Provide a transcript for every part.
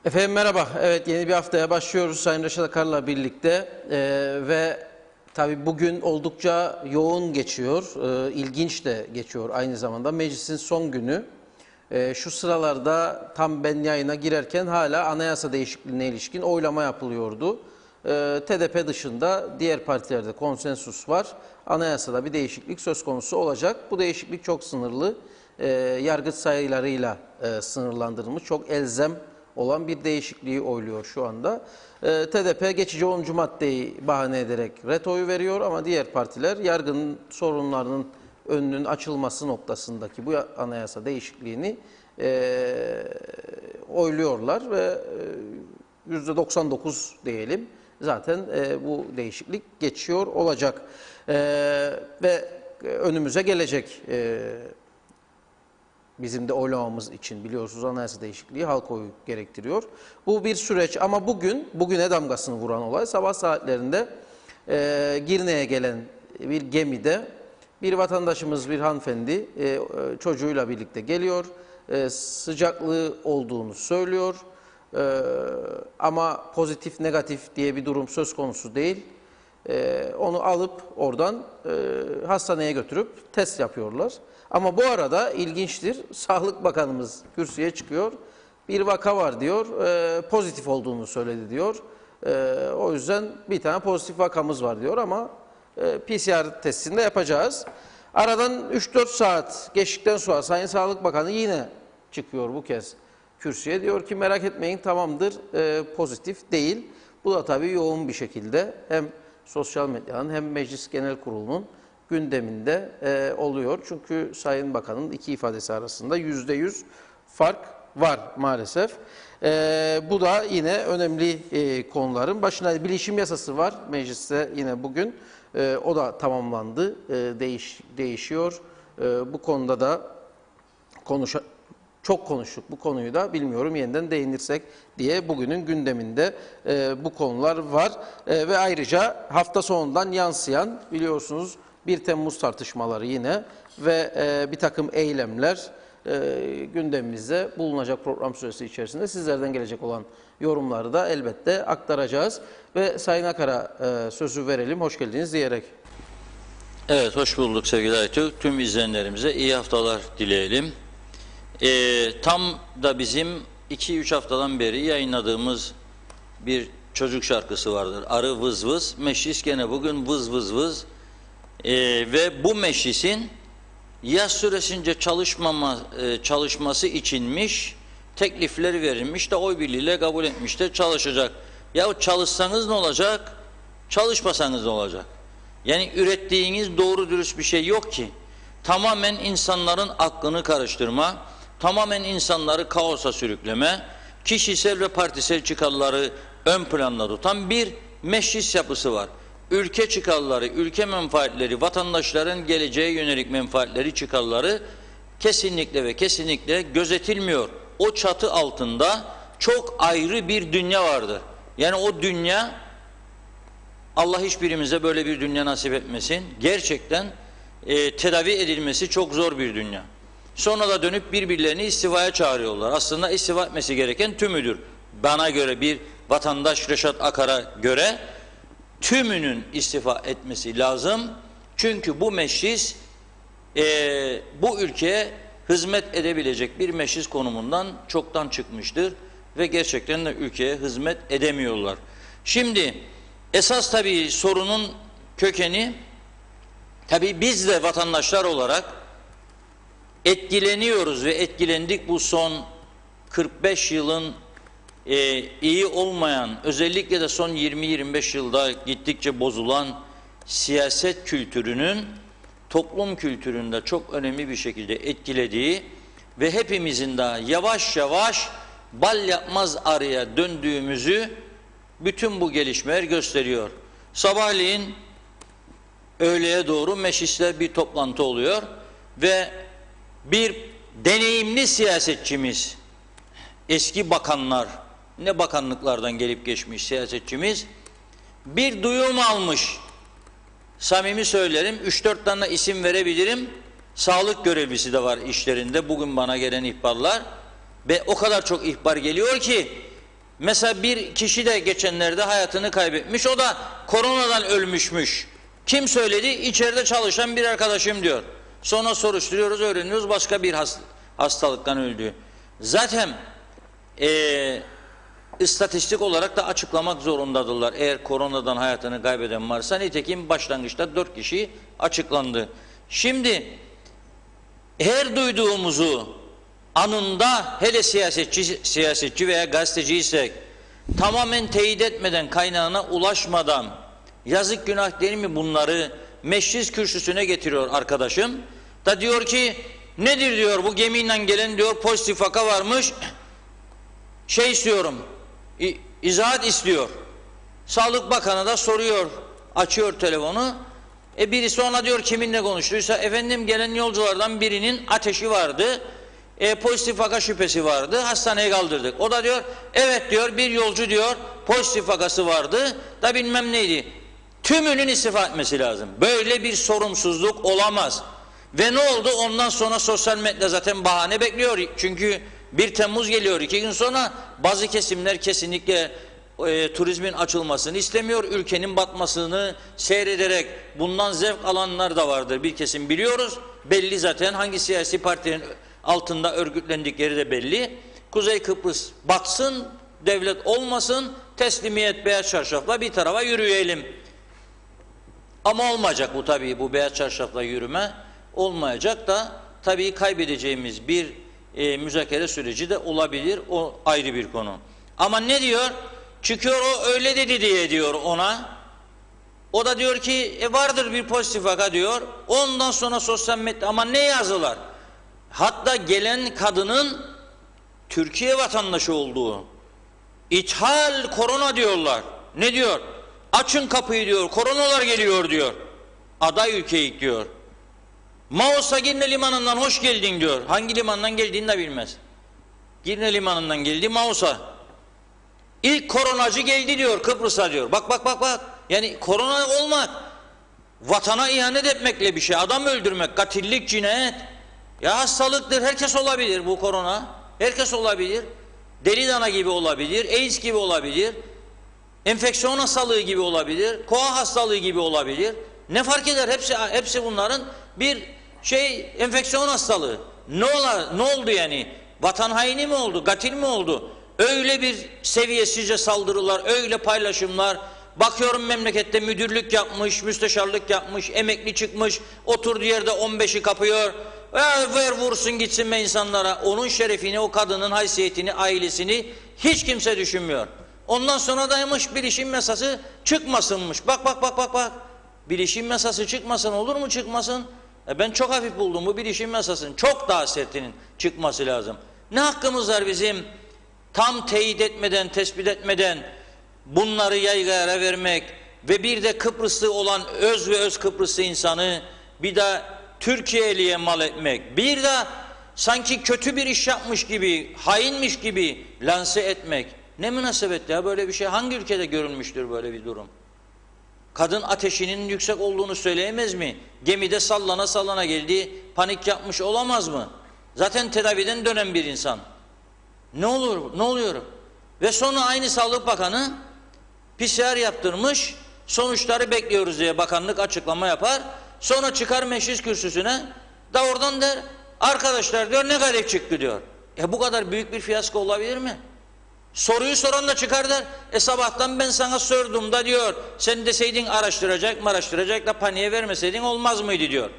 Efendim merhaba. Evet, yeni bir haftaya başlıyoruz Sayın Reşat Akar'la birlikte ve tabii bugün oldukça yoğun geçiyor, ilginç de geçiyor aynı zamanda. Meclisin son günü. Şu sıralarda tam ben yayına girerken hala anayasa değişikliğine ilişkin oylama yapılıyordu. TDP dışında diğer partilerde konsensus var. Anayasada bir değişiklik söz konusu olacak. Bu değişiklik çok sınırlı. Yargıç sayılarıyla sınırlandırılmış, çok elzem olan bir değişikliği oyluyor şu anda. TDP geçici 10. maddeyi bahane ederek retoyu veriyor ama diğer partiler yargının sorunlarının önünün açılması noktasındaki bu anayasa değişikliğini oyluyorlar ve %99 diyelim zaten bu değişiklik geçiyor olacak ve önümüze gelecek. Bizim de oylamamız için biliyorsunuz anayasa değişikliği halk oyu gerektiriyor. Bu bir süreç ama bugüne damgasını vuran olay sabah saatlerinde Girne'ye gelen bir gemide bir vatandaşımız, bir hanımefendi çocuğuyla birlikte geliyor. Sıcaklığı olduğunu söylüyor ama pozitif negatif diye bir durum söz konusu değil. Onu alıp oradan hastaneye götürüp test yapıyorlar. Ama bu arada ilginçtir, Sağlık Bakanımız kürsüye çıkıyor. Bir vaka var diyor, pozitif olduğunu söyledi diyor. O yüzden bir tane pozitif vakamız var diyor ama PCR testini de yapacağız. Aradan 3-4 saat geçtikten sonra Sayın Sağlık Bakanı yine çıkıyor bu kez kürsüye. Diyor ki merak etmeyin tamamdır, pozitif değil. Bu da tabii yoğun bir şekilde hem sosyal medyanın hem Meclis Genel Kurulu'nun gündeminde oluyor. Çünkü Sayın Bakan'ın iki ifadesi arasında %100 fark var maalesef. Bu da yine önemli konuların başına. Bilişim yasası var mecliste yine bugün. O da tamamlandı, değişiyor. Bu konuda da çok konuştuk bu konuyu da, bilmiyorum yeniden değinirsek diye bugünün gündeminde bu konular var. Ve ayrıca hafta sonundan yansıyan biliyorsunuz 1 Temmuz tartışmaları yine ve bir takım eylemler gündemimizde bulunacak program süresi içerisinde. Sizlerden gelecek olan yorumları da elbette aktaracağız. Ve Sayın Akar'a sözü verelim, hoş geldiniz diyerek. Evet, hoş bulduk sevgili Aytürk. Tüm izleyenlerimize iyi haftalar dileyelim. Tam da bizim 2-3 haftadan beri yayınladığımız bir çocuk şarkısı vardır. Arı vız vız, meclis gene bugün vız vız vız. Ve bu meclisin yaz süresince çalışması içinmiş, teklifleri verilmiş de oy birliğiyle kabul etmiş de çalışacak. Ya çalışsanız ne olacak, çalışmasanız ne olacak? Yani ürettiğiniz doğru dürüst bir şey yok ki. Tamamen insanların aklını karıştırma, tamamen insanları kaosa sürükleme, kişisel ve partisel çıkarları ön planda tutan bir meclis yapısı var. Ülke çıkarları, ülke menfaatleri, vatandaşların geleceğe yönelik menfaatleri, çıkarları kesinlikle ve kesinlikle gözetilmiyor. O çatı altında çok ayrı bir dünya vardır. Yani o dünya, Allah hiçbirimize böyle bir dünya nasip etmesin. Gerçekten tedavi edilmesi çok zor bir dünya. Sonra da dönüp birbirlerini istifaya çağırıyorlar. Aslında istifa etmesi gereken tümüdür. Bana göre, bir vatandaş Reşat Akar'a göre tümünün istifa etmesi lazım. Çünkü bu meclis bu ülkeye hizmet edebilecek bir meclis konumundan çoktan çıkmıştır ve gerçekten de ülkeye hizmet edemiyorlar. Şimdi esas tabii sorunun kökeni, tabii biz de vatandaşlar olarak etkileniyoruz ve etkilendik bu son 45 yılın iyi olmayan, özellikle de son 20-25 yılda gittikçe bozulan siyaset kültürünün toplum kültüründe çok önemli bir şekilde etkilediği ve hepimizin de yavaş yavaş bal yapmaz arıya döndüğümüzü bütün bu gelişmeler gösteriyor. Sabahleyin öğleye doğru mecliste bir toplantı oluyor ve bir deneyimli siyasetçimiz, eski bakanlar, ne bakanlıklardan gelip geçmiş siyasetçimiz bir duyum almış. Samimi söylerim, 3-4 tane isim verebilirim. Sağlık görevlisi de var işlerinde bugün bana gelen ihbarlar ve o kadar çok ihbar geliyor ki Mesela bir kişi de geçenlerde hayatını kaybetmiş. O da koronadan ölmüşmüş. Kim söyledi? İçeride çalışan bir arkadaşım diyor. Sonra soruşturuyoruz, öğreniyoruz başka bir hastalıktan öldü. Zaten istatistik olarak da açıklamak zorundadırlar. Eğer koronadan hayatını kaybeden varsa, nitekim başlangıçta 4 kişi açıklandı. Şimdi her duyduğumuzu anında, hele siyasetçi veya gazeteciysek, tamamen teyit etmeden, kaynağına ulaşmadan, yazık günah değil mi, bunları meclis kürsüsüne getiriyor arkadaşım. Da diyor ki nedir diyor bu gemiyle gelen diyor pozitif vaka varmış, şey istiyorum, izahat istiyor. Sağlık Bakanı da soruyor, açıyor telefonu. Birisi ona diyor kiminle konuştuysa, efendim gelen yolculardan birinin ateşi vardı, pozitif vaka şüphesi vardı, hastaneye kaldırdık. O da diyor evet diyor, bir yolcu diyor pozitif vakası vardı da bilmem neydi. Tümünün istifa etmesi lazım. Böyle bir sorumsuzluk olamaz. Ve ne oldu? Ondan sonra sosyal medya zaten bahane bekliyor. Çünkü 1 Temmuz geliyor, 2 gün sonra. Bazı kesimler kesinlikle turizmin açılmasını istemiyor. Ülkenin batmasını seyrederek bundan zevk alanlar da vardır. Bir kesim biliyoruz. Belli zaten hangi siyasi partinin altında örgütlendikleri de belli. Kuzey Kıbrıs batsın, devlet olmasın, teslimiyet beyaz çarşafla bir tarafa yürüyelim. Ama olmayacak bu tabii, bu beyaz çarşafla yürüme olmayacak da tabii kaybedeceğimiz bir müzakere süreci de olabilir, o ayrı bir konu. Ama ne diyor? Çıkıyor o öyle dedi diye diyor ona. O da diyor ki vardır bir pozitif vaka diyor. Ondan sonra sosyal medya, ama ne yazılar? Hatta gelen kadının Türkiye vatandaşı olduğu, ithal korona diyorlar. Ne diyor? Açın kapıyı diyor, koronalar geliyor diyor. Aday ülkeyi diyor. Maosa Girne limanından hoş geldin diyor. Hangi limandan geldiğini de bilmez. Girne limanından geldi Maosa. İlk koronacı geldi diyor Kıbrıs'a diyor. Bak bak bak bak. Yani korona olmak, vatana ihanet etmekle bir şey. Adam öldürmek, katillik, cinayet. Ya hastalıktır. Herkes olabilir bu korona. Herkes olabilir. Deli dana gibi olabilir. AIDS gibi olabilir. Enfeksiyon hastalığı gibi olabilir. Koa hastalığı gibi olabilir. Ne fark eder? Hepsi bunların bir enfeksiyon hastalığı. Ne oldu yani? Vatan haini mi oldu? Katil mi oldu? Öyle bir seviyesizce saldırılar, öyle paylaşımlar. Bakıyorum memlekette müdürlük yapmış, müsteşarlık yapmış, emekli çıkmış, oturduğu yerde 15'i kapıyor. Ver vursun gitsin be insanlara. Onun şerefini, o kadının haysiyetini, ailesini hiç kimse düşünmüyor. Ondan sonra dayamış bilişim yasası çıkmasınmış. Bak bak bak bak bak. Bilişim yasası çıkmasın, olur mu çıkmasın? Ben çok hafif buldum bu bilişim yasasının. Çok daha sertinin çıkması lazım. Ne hakkımız var bizim tam teyit etmeden, tespit etmeden bunları yaygara vermek ve bir de Kıbrıslı olan öz Kıbrıslı insanı bir de Türkiye'liye mal etmek, bir de sanki kötü bir iş yapmış gibi, hainmiş gibi lanse etmek. Ne münasebet ya, böyle bir şey hangi ülkede görülmüştür böyle bir durum? Kadın ateşinin yüksek olduğunu söyleyemez mi? Gemide sallana sallana geldi, panik yapmış olamaz mı? Zaten tedaviden dönen bir insan. Ne oluyor? Ve sonra aynı Sağlık Bakanı PCR yaptırmış, sonuçları bekliyoruz diye bakanlık açıklama yapar. Sonra çıkar meclis kürsüsüne, da oradan der, arkadaşlar diyor ne garip çıktı diyor. Bu kadar büyük bir fiyasko olabilir mi? Soruyu soran da çıkar der, sabahtan ben sana sordum da diyor, sen deseydin araştıracak da paniğe vermeseydin olmaz mıydı diyor.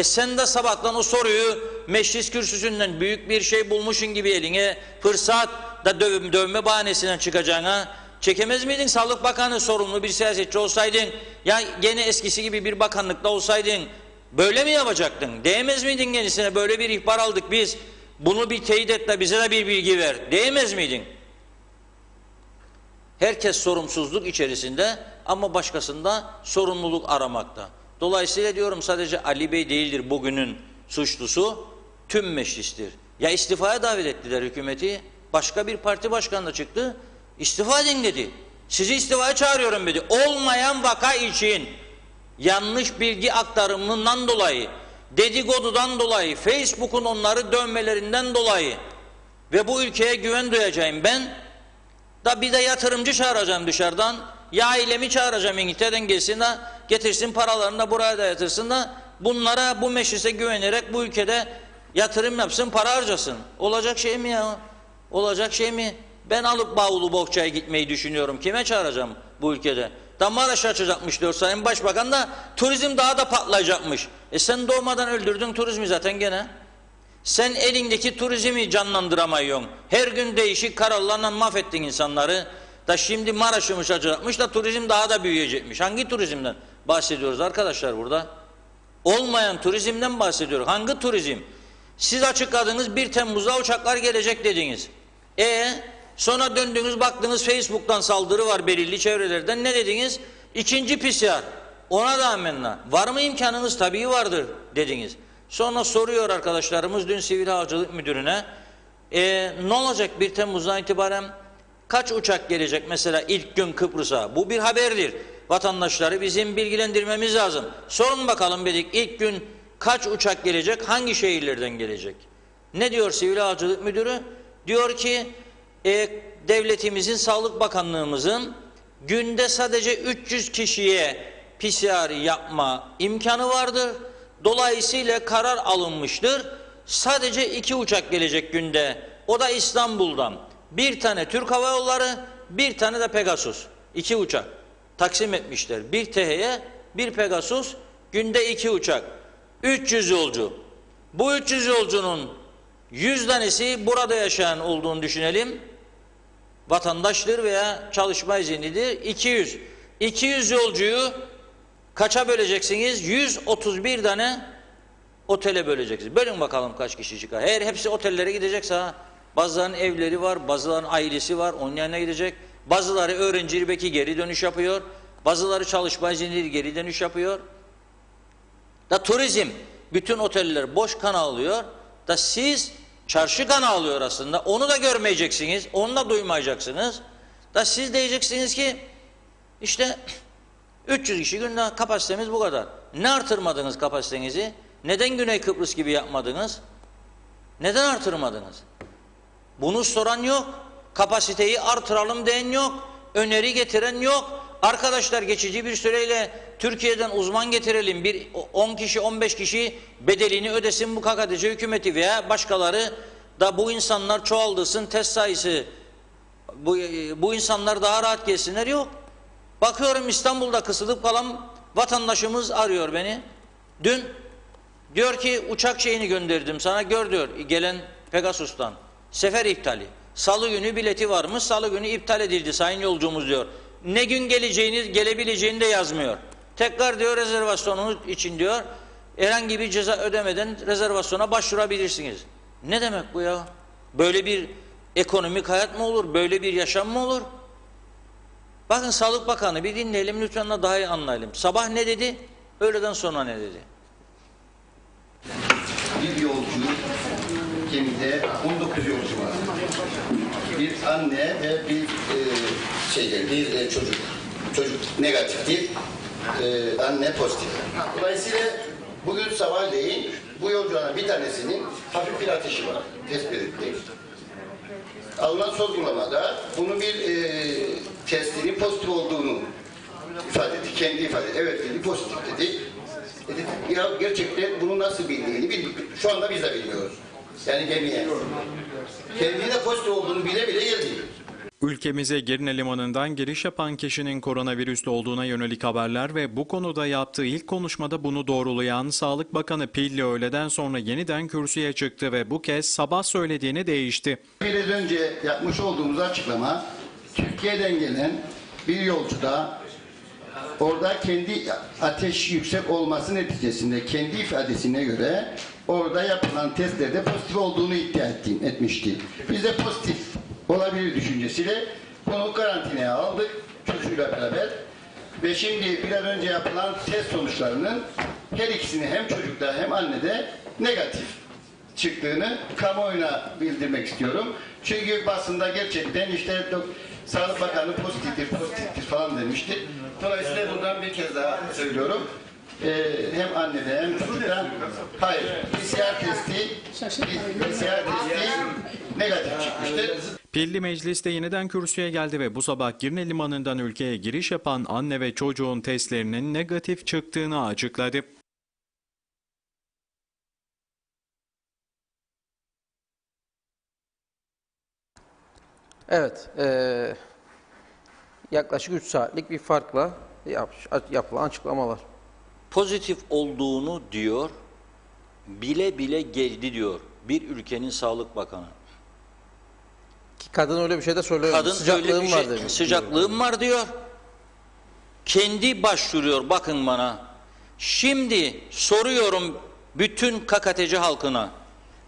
Sen de sabahtan o soruyu meclis kürsüsünden büyük bir şey bulmuşsun gibi eline fırsat da dövme bahanesinden çıkacağına çekemez miydin? Sağlık Bakanı sorumlu bir siyasetçi olsaydın, ya gene eskisi gibi bir bakanlıkta olsaydın böyle mi yapacaktın? Değmez miydin kendisine? Böyle bir ihbar aldık biz, bunu bir teyit et de bize de bir bilgi ver. Değmez miydin? Herkes sorumsuzluk içerisinde ama başkasında sorumluluk aramakta. Dolayısıyla diyorum, sadece Ali Bey değildir bugünün suçlusu, tüm meclistir. Ya istifaya davet ettiler hükümeti, başka bir parti başkanı da çıktı, istifa edin dedi. Sizi istifaya çağırıyorum dedi. Olmayan vaka için, yanlış bilgi aktarımından dolayı, dedikodudan dolayı, Facebook'un onları dövmelerinden dolayı ve bu ülkeye güven duyacağım ben, Da bir de yatırımcı çağıracağım dışarıdan. Ya ailemi çağıracağım İngiltere'den gelsin de getirsin paralarını da buraya da yatırsın da bunlara, bu meclise güvenerek bu ülkede yatırım yapsın, para harcasın. Olacak şey mi ya? Olacak şey mi? Ben alıp bavulu bohçaya gitmeyi düşünüyorum. Kime çağıracağım bu ülkede? Da Maraş açacakmış 4 Sayın Başbakan da turizm daha da patlayacakmış. Sen doğmadan öldürdün turizmi zaten gene. Sen elindeki turizmi canlandıramıyorsun. Her gün değişik kararlarla mahvettin insanları. Da şimdi Maraş'ımış açacakmış da turizm daha da büyüyecekmiş. Hangi turizmden bahsediyoruz arkadaşlar burada? Olmayan turizmden bahsediyoruz. Hangi turizm? Siz açıkladınız 1 Temmuz'da uçaklar gelecek dediniz. Sonra döndünüz baktınız Facebook'tan saldırı var belirli çevrelerden. Ne dediniz? 2. PCR. Ona da amenna. Var mı imkanınız? Tabii vardır dediniz. Sonra soruyor arkadaşlarımız dün Sivil Havacılık Müdürü'ne ne olacak 1 Temmuz'dan itibaren kaç uçak gelecek mesela ilk gün Kıbrıs'a? Bu bir haberdir. Vatandaşları bizim bilgilendirmemiz lazım. Sorun bakalım dedik ilk gün kaç uçak gelecek, hangi şehirlerden gelecek? Ne diyor Sivil Havacılık Müdürü? Diyor ki devletimizin, Sağlık Bakanlığımızın günde sadece 300 kişiye PCR yapma imkanı vardır. Dolayısıyla karar alınmıştır. Sadece 2 uçak gelecek günde. O da İstanbul'dan. 1 tane Türk Hava Yolları, 1 tane de Pegasus. 2 uçak taksim etmişler. 1 THY, 1 Pegasus, günde 2 uçak. 300 yolcu. Bu 300 yolcunun 100 tanesi burada yaşayan olduğunu düşünelim. Vatandaştır veya çalışma izinlidir. 200. 200 yolcuyu kaça böleceksiniz? 131 tane otele böleceksiniz. Bölün bakalım kaç kişi çıkar. Eğer hepsi otellere gidecekse bazılarının evleri var, bazılarının ailesi var, onun yanına gidecek. Bazıları öğrenci belki geri dönüş yapıyor. Bazıları çalışma izinli geri dönüş yapıyor. Da turizm bütün oteller boş kan alıyor. Da siz çarşı kan alıyor aslında. Onu da görmeyeceksiniz. Onu da duymayacaksınız. Da siz diyeceksiniz ki işte 300 kişi günde kapasitemiz bu kadar. Ne artırmadınız kapasitenizi? Neden Güney Kıbrıs gibi yapmadınız? Neden artırmadınız? Bunu soran yok. Kapasiteyi artıralım diyen yok. Öneri getiren yok. Arkadaşlar geçici bir süreyle Türkiye'den uzman getirelim. 10 kişi 15 kişi bedelini ödesin bu KKTC hükümeti veya başkaları da bu insanlar çoğaldırsın test sayısı. Bu insanlar daha rahat gelsinler yok. Bakıyorum İstanbul'da kısılıp kalan vatandaşımız arıyor beni. Dün diyor ki uçak şeyini gönderdim sana gör diyor gelen Pegasus'tan. Sefer iptali. Salı günü bileti varmış. Salı günü iptal edildi sayın yolcumuz diyor. Ne gün geleceğini, gelebileceğini de yazmıyor. Tekrar diyor rezervasyonunuz için diyor herhangi bir ceza ödemeden rezervasyona başvurabilirsiniz. Ne demek bu ya? Böyle bir ekonomik hayat mı olur? Böyle bir yaşam mı olur? Bakın Sağlık Bakanı bir dinleyelim lütfen de daha iyi anlayalım. Sabah ne dedi? Öğleden sonra ne dedi? Bir yolcu gemide 19 yolcu var. Bir anne ve bir çocuk. Çocuk negatiftir, anne pozitif. Dolayısıyla bugün sabahleyin bu yolcuların bir tanesinin hafif bir ateşi var. Tespit ettik. Alınan sorgulamada bunun bir testinin pozitif olduğunu ifade etti. Kendi ifade etti. Evet dedi, pozitif dedi. Ya gerçekten bunu nasıl bildiğini bilmiyoruz. Şu anda biz de bilmiyoruz. Yani gemiye. Kendine pozitif olduğunu bile geldi. Ülkemize Girne Limanı'ndan giriş yapan kişinin koronavirüslü olduğuna yönelik haberler ve bu konuda yaptığı ilk konuşmada bunu doğrulayan Sağlık Bakanı Pilli öğleden sonra yeniden kürsüye çıktı ve bu kez sabah söylediğini değişti. Biraz önce yapmış olduğumuz açıklama Türkiye'den gelen bir yolcuda orada kendi ateş yüksek olması neticesinde kendi ifadesine göre orada yapılan testlerde pozitif olduğunu iddia etmişti. Biz de pozitif olabilir düşüncesiyle bunu karantinaya aldık çocuğuyla beraber ve şimdi biraz önce yapılan test sonuçlarının her ikisini hem çocukta hem annede negatif çıktığını kamuoyuna bildirmek istiyorum. Çünkü basında gerçekten işte Sağlık Bakanı pozitiftir falan demişti. Dolayısıyla buradan bir kez daha söylüyorum. Hem annede hem çocukta PCR testi negatif çıkmıştır. Pilli Meclis'te yeniden kürsüye geldi ve bu sabah Girne Limanı'ndan ülkeye giriş yapan anne ve çocuğun testlerinin negatif çıktığını açıkladı. Evet, yaklaşık 3 saatlik bir farkla yapılan açıklamalar. Pozitif olduğunu diyor, bile bile geldi diyor bir ülkenin Sağlık Bakanı. Ki kadın öyle bir şey de söylüyor. Kadın Sıcaklığım öyle bir var demiş. sıcaklığım var diyor. Kendi başvuruyor, bakın bana. Şimdi soruyorum bütün KKTC halkına.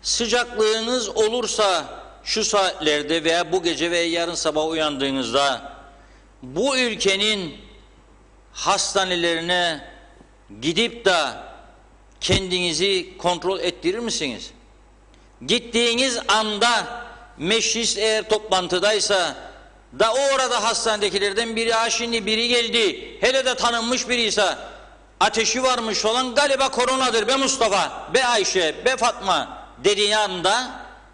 Sıcaklığınız olursa şu saatlerde veya bu gece veya yarın sabah uyandığınızda bu ülkenin hastanelerine gidip de kendinizi kontrol ettirir misiniz? Gittiğiniz anda meclis eğer toplantıdaysa da orada hastanedekilerden biri, şimdi biri geldi, hele de tanınmış biriyse, ateşi varmış olan galiba koronadır be Mustafa, be Ayşe, be Fatma dediği anda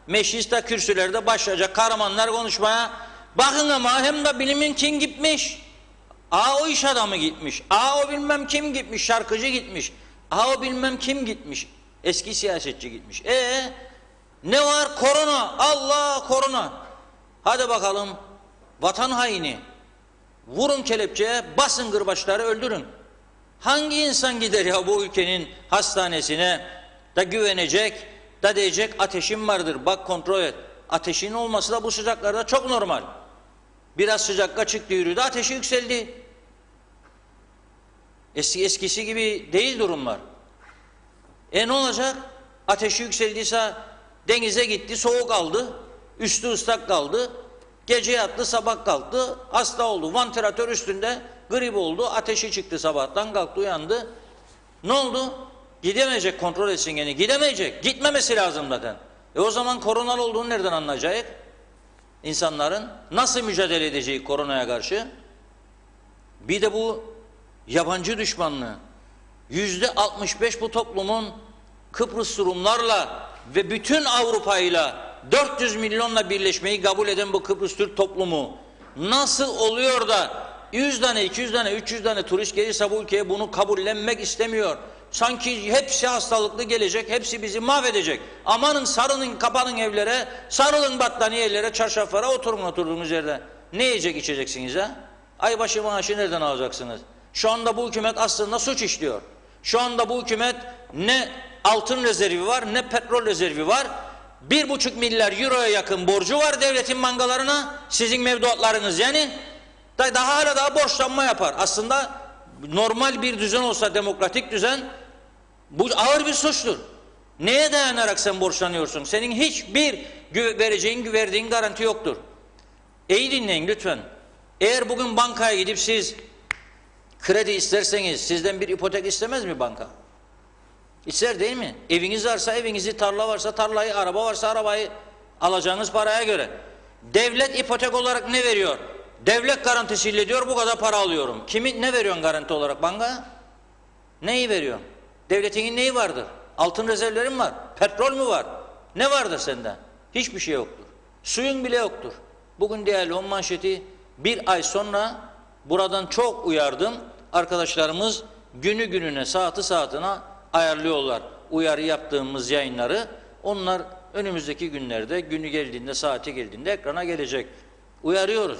mecliste kürsülerde başlayacak kahramanlar konuşmaya. Bakın ama hem de bilimin kim gitmiş? O iş adamı gitmiş. O bilmem kim gitmiş, şarkıcı gitmiş. O bilmem kim gitmiş, eski siyasetçi gitmiş. Ne var? Korona. Allah, korona. Hadi bakalım, vatan haini. Vurun kelepçeye, basın kırbaçları, öldürün. Hangi insan gider ya bu ülkenin hastanesine da güvenecek, da diyecek ateşim vardır, bak kontrol et. Ateşin olması da bu sıcaklarda çok normal. Biraz sıcakla çıktı yürüdü, ateşi yükseldi. Eskisi gibi değil durumlar. Ne olacak? Ateşi yükseldiyse denize gitti, soğuk aldı, üstü ıslak kaldı, gece yattı, sabah kalktı, hasta oldu, vantilatör üstünde grip oldu, ateşi çıktı, sabahtan kalktı, uyandı. Ne oldu? Gidemeyecek, kontrol etsin gene, gidemeyecek, gitmemesi lazım zaten. O zaman koronalı olduğunu nereden anlayacak? İnsanların nasıl mücadele edeceği koronaya karşı? Bir de bu yabancı düşmanlığı. %65 bu toplumun Kıbrıs Rumlarla ve bütün Avrupa'yla 400 milyonla birleşmeyi kabul eden bu Kıbrıs Türk toplumu nasıl oluyor da 100 tane, 200 tane, 300 tane turist gelirse bu ülkeye bunu kabullenmek istemiyor? Sanki hepsi hastalıklı gelecek, hepsi bizi mahvedecek. Amanın, sarının, kapanın evlere, sarılın battaniyelere, çarşaflara, oturun oturduğunuz yerde. Ne yiyecek içeceksiniz ha? Aybaşı maaşı nereden alacaksınız? Şu anda bu hükümet aslında suç işliyor. Şu anda bu hükümet ne altın rezervi var, ne petrol rezervi var. 1,5 milyar euroya yakın borcu var devletin bankalarına, sizin mevduatlarınız yani. Hala daha borçlanma yapar. Aslında normal bir düzen olsa, demokratik düzen, bu ağır bir suçtur. Neye dayanarak sen borçlanıyorsun? Senin hiçbir verdiğin garanti yoktur. İyi dinleyin lütfen. Eğer bugün bankaya gidip siz kredi isterseniz sizden bir ipotek istemez mi banka? İster değil mi? Eviniz varsa evinizi, tarla varsa tarlayı, araba varsa arabayı alacağınız paraya göre. Devlet ipotek olarak ne veriyor? Devlet garantisiyle diyor bu kadar para alıyorum. Ne veriyorsun garanti olarak bankaya? Neyi veriyorsun? Devletinin neyi vardır? Altın rezervlerin var. Petrol mü var? Ne vardır sende? Hiçbir şey yoktur. Suyun bile yoktur. Bugün değerli manşeti bir ay sonra buradan çok uyardım. Arkadaşlarımız günü gününe, saati saatine ayarlıyorlar uyarı yaptığımız yayınları. Onlar önümüzdeki günlerde, günü geldiğinde, saati geldiğinde ekrana gelecek. Uyarıyoruz.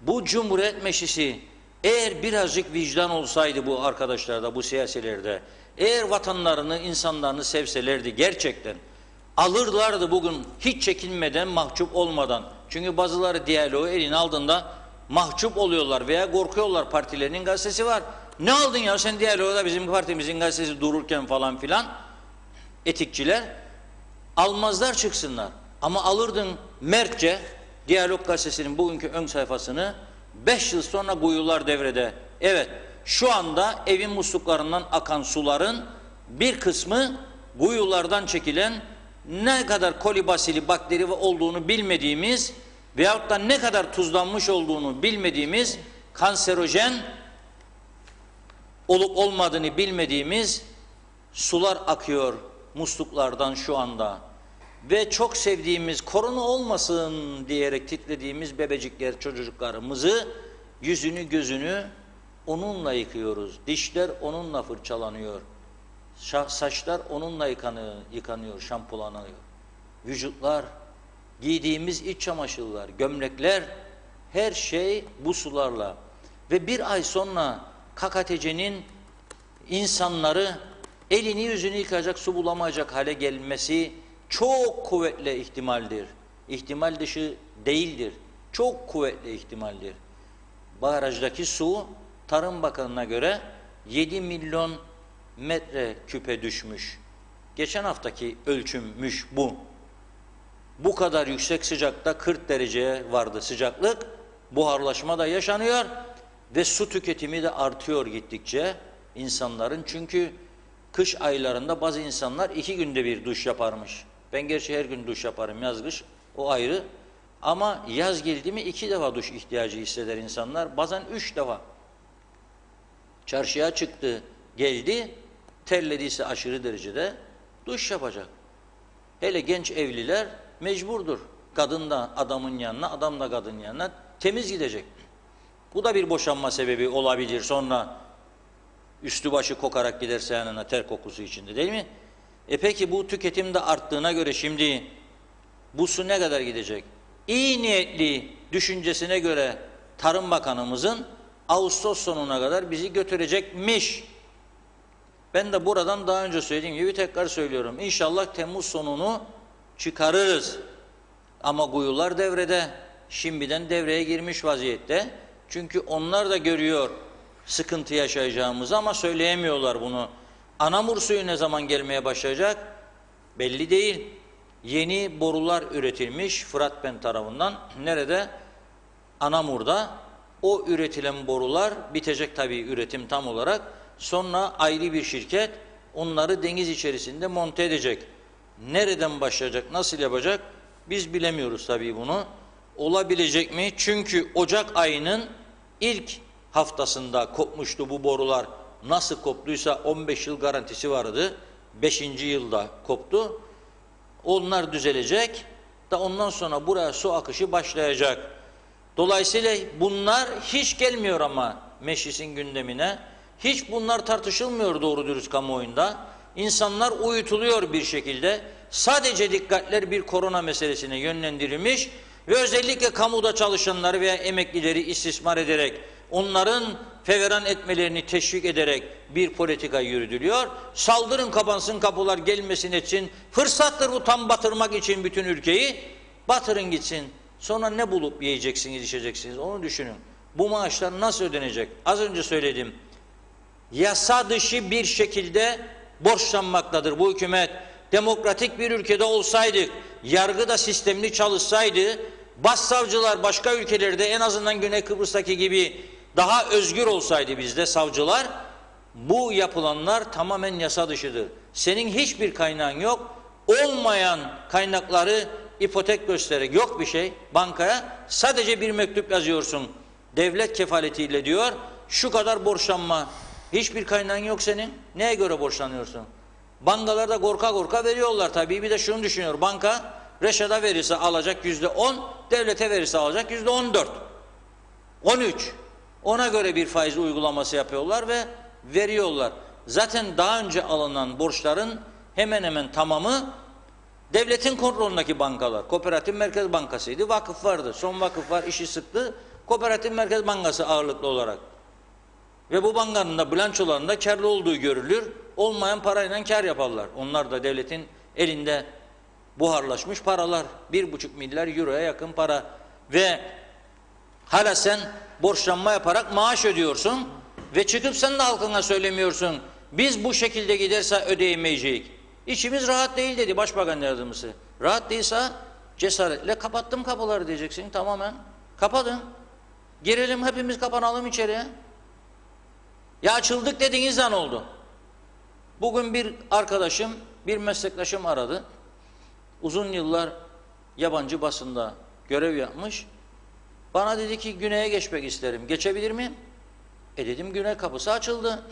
Bu Cumhuriyet Meclisi eğer birazcık vicdan olsaydı bu arkadaşlarda, bu siyasilerde, eğer vatanlarını, insanlarını sevselerdi gerçekten, alırlardı bugün hiç çekinmeden, mahcup olmadan. Çünkü bazıları diyaloğu eline aldığında mahcup oluyorlar veya korkuyorlar, partilerinin gazetesi var. Ne aldın ya sen diyaloğu da bizim partimizin gazetesi dururken falan filan, etikçiler almazlar çıksınlar. Ama alırdın mertçe Diyalog Gazetesi'nin bugünkü ön sayfasını, 5 yıl sonra kuyular devrede. Evet, şu anda evin musluklarından akan suların bir kısmı kuyulardan çekilen, ne kadar kolibasili bakteri olduğunu bilmediğimiz veyahut da ne kadar tuzlanmış olduğunu bilmediğimiz, kanserojen olup olmadığını bilmediğimiz sular akıyor musluklardan şu anda. ve çok sevdiğimiz, korona olmasın diyerek titrediğimiz bebecikler, çocuklarımızı, yüzünü gözünü onunla yıkıyoruz. Dişler onunla fırçalanıyor. Saçlar onunla yıkanıyor, şampulanıyor. Vücutlar, giydiğimiz iç çamaşırlar, gömlekler, her şey bu sularla. Ve bir ay sonra KKTC'nin insanları elini yüzünü yıkayacak su bulamayacak hale gelmesi çok kuvvetli ihtimaldir. İhtimal dışı değildir. Çok kuvvetli ihtimaldir. Barajdaki su Tarım Bakanı'na göre 7 milyon metreküpe düşmüş. Geçen haftaki ölçümmüş bu. Bu kadar yüksek sıcakta 40 dereceye vardı sıcaklık. Buharlaşma da yaşanıyor ve su tüketimi de artıyor gittikçe insanların. Çünkü kış aylarında bazı insanlar 2 günde bir duş yaparmış. Ben gerçi her gün duş yaparım yaz kış, o ayrı. Ama yaz geldi mi 2 defa duş ihtiyacı hisseder insanlar. Bazen 3 defa. Çarşıya çıktı, geldi, terlediyse aşırı derecede duş yapacak. Hele genç evliler mecburdur. Kadın da adamın yanına, adam da kadının yanına temiz gidecek. Bu da bir boşanma sebebi olabilir. Sonra üstü başı kokarak giderse yanına ter kokusu içinde, değil mi? Peki bu tüketim de arttığına göre şimdi bu su ne kadar gidecek? İyi niyetli düşüncesine göre Tarım Bakanımızın Ağustos sonuna kadar bizi götürecekmiş. Ben de buradan daha önce söylediğim gibi tekrar söylüyorum. İnşallah Temmuz sonunu çıkarırız. Ama kuyular devrede, şimdiden devreye girmiş vaziyette. Çünkü onlar da görüyor sıkıntı yaşayacağımızı ama söyleyemiyorlar bunu. Anamur suyu ne zaman gelmeye başlayacak? Belli değil. Yeni borular üretilmiş Fıratben tarafından. Nerede? Anamur'da. O üretilen borular bitecek tabii üretim tam olarak. Sonra ayrı bir şirket onları deniz içerisinde monte edecek. Nereden başlayacak, nasıl yapacak? Biz bilemiyoruz tabii bunu. Olabilecek mi? Çünkü Ocak ayının ilk haftasında kopmuştu bu borular. Nasıl koptuysa 15 yıl garantisi vardı. 5. yılda koptu. Onlar düzelecek da ondan sonra buraya su akışı başlayacak. Dolayısıyla bunlar hiç gelmiyor ama meclisin gündemine. Hiç bunlar tartışılmıyor doğru dürüst kamuoyunda. İnsanlar uyutuluyor bir şekilde. Sadece dikkatler bir korona meselesine yönlendirilmiş ve özellikle kamuda çalışanları veya emeklileri istismar ederek, onların feveran etmelerini teşvik ederek bir politika yürütülüyor. Saldırın kapansın kapılar gelmesin etsin. Fırsattır bu tam batırmak için bütün ülkeyi. Batırın gitsin. Sonra ne bulup yiyeceksiniz, içeceksiniz onu düşünün. Bu maaşlar nasıl ödenecek? Az önce söyledim. Yasa dışı bir şekilde borçlanmaktadır bu hükümet. Demokratik bir ülkede olsaydık, yargı da sistemli çalışsaydı, başsavcılar başka ülkelerde en azından Güney Kıbrıs'taki gibi daha özgür olsaydı bizde savcılar, bu yapılanlar tamamen yasa dışıdır. Senin hiçbir kaynağın yok, olmayan kaynakları ipotek göstererek yok bir şey bankaya, sadece bir mektup yazıyorsun. Devlet kefaletiyle diyor, şu kadar borçlanma. Hiçbir kaynağın yok senin. Neye göre borçlanıyorsun? Bankalarda korka korka veriyorlar tabii. Bir de şunu düşünüyor. Banka reşada verirse alacak %10, devlete verirse alacak %14. 13. Ona göre bir faiz uygulaması yapıyorlar ve veriyorlar. Zaten daha önce alınan borçların hemen hemen tamamı devletin kontrolündeki bankalar. Kooperatif Merkez Bankası'ydı. Vakıf vardı. Son vakıf var, işi sıktı. Kooperatif Merkez Bankası ağırlıklı olarak. Ve bu bankanın da bilançolarında karlı olduğu görülür. Olmayan parayla kar yaparlar. Onlar da devletin elinde buharlaşmış paralar. 1,5 milyar euroya yakın para. Ve hala sen borçlanma yaparak maaş ödüyorsun. Ve çıkıp sen de halkına söylemiyorsun. Biz bu şekilde giderse ödeyemeyeceğiz. İçimiz rahat değil dedi Başbakan Yardımcısı. Rahat değilse cesaretle kapattım kapıları diyeceksin tamamen. Kapatın. Girelim hepimiz kapanalım içeriye. Ya açıldık dediğiniz an oldu. Bugün bir arkadaşım, bir meslektaşım aradı. Uzun yıllar yabancı basında görev yapmış. Bana dedi ki güneye geçmek isterim. Geçebilir miyim? Dedim güney kapısı açıldı.